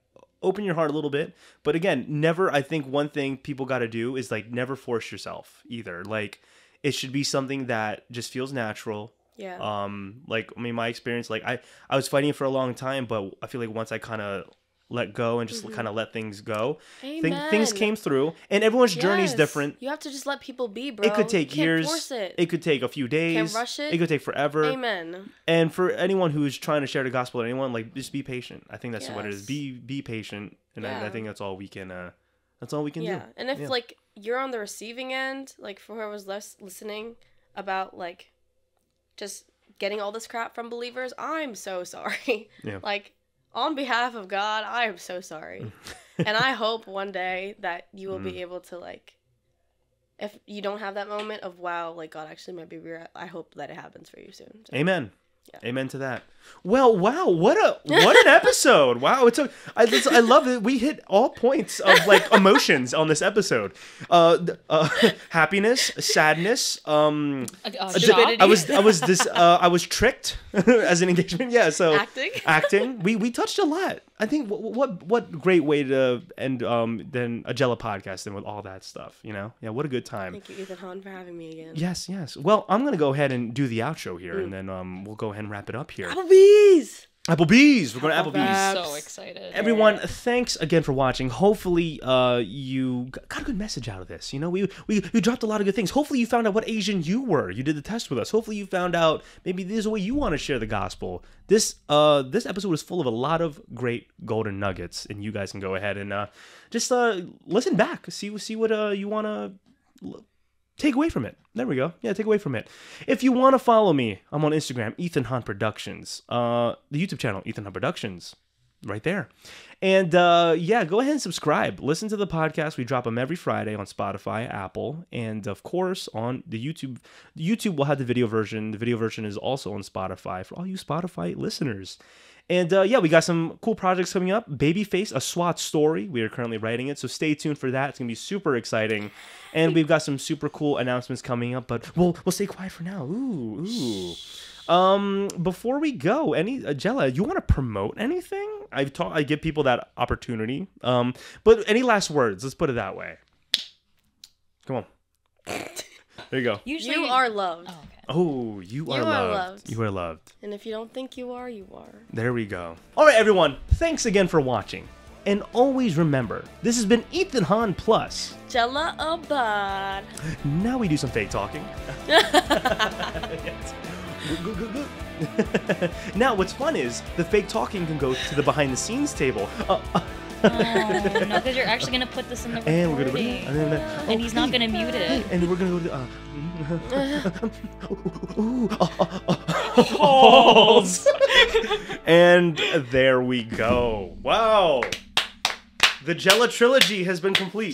open your heart a little bit. But again, never, I think one thing people got to do is like never force yourself either. Like it should be something that just feels natural. Yeah. Like, I mean, my experience, like I was fighting for a long time, but I feel like once I kind of let go and just kind of let things go, things came through, and everyone's journey is different. You have to just let people be, bro. It could take years. Force it. It could take a few days. Can't rush it. It could take forever. Amen. And for anyone who's trying to share the gospel to anyone, like just be patient. I think that's what it is. Be patient, and I think that's all we can. That's all we can do. Yeah, and if like you're on the receiving end, like for whoever's listening about like just getting all this crap from believers, I'm so sorry. Yeah. Like, on behalf of God, I am so sorry. And I hope one day that you will be able to, like, if you don't have that moment of, wow, like, God actually might be real, I hope that it happens for you soon. So, amen. Yeah. Amen to that. Well, wow, what an episode! Wow, I love it. We hit all points of like emotions on this episode. Happiness, sadness. I was tricked as an engagement. Yeah, so acting. We touched a lot. I think what great way to end than a Gela podcast and with all that stuff. Yeah, what a good time. Thank you, Ethan Hahn, for having me again. Yes. Well, I'm gonna go ahead and do the outro here, and then we'll go ahead and wrap it up here. Applebee's. We're going to Applebee's. I'm so excited. Everyone, thanks again for watching. Hopefully, you got a good message out of this. We dropped a lot of good things. Hopefully, you found out what Asian you were. You did the test with us. Hopefully, you found out maybe there's a way you want to share the gospel. This episode was full of a lot of great golden nuggets, and you guys can go ahead and just listen back, see what you want to take away from it. There we go. Yeah, take away from it. If you want to follow me, I'm on Instagram, Ethan Hahn Productions. The YouTube channel, Ethan Hahn Productions, right there. And go ahead and subscribe. Listen to the podcast. We drop them every Friday on Spotify, Apple, and of course on the YouTube. YouTube will have the video version. The video version is also on Spotify for all you Spotify listeners. And we got some cool projects coming up. Babyface, a SWAT story. We are currently writing it, so stay tuned for that. It's going to be super exciting. And we've got some super cool announcements coming up, but we'll stay quiet for now. Ooh. Before we go, Gela, you want to promote anything? I give people that opportunity. But any last words? Let's put it that way. Come on. There you go. Usually you are loved. Oh, okay. Oh, you are loved. You are loved. And if you don't think you are, you are. There we go. All right, everyone. Thanks again for watching. And always remember, this has been Ethan Hahn plus Gela Abad. Now we do some fake talking. Yes. Now, what's fun is the fake talking can go to the behind the scenes table. Oh, no, because you're actually going to put this in the recording. And we're gonna and he's not going to mute it. And we're going to go to And there we go. Wow. The Gela trilogy has been complete.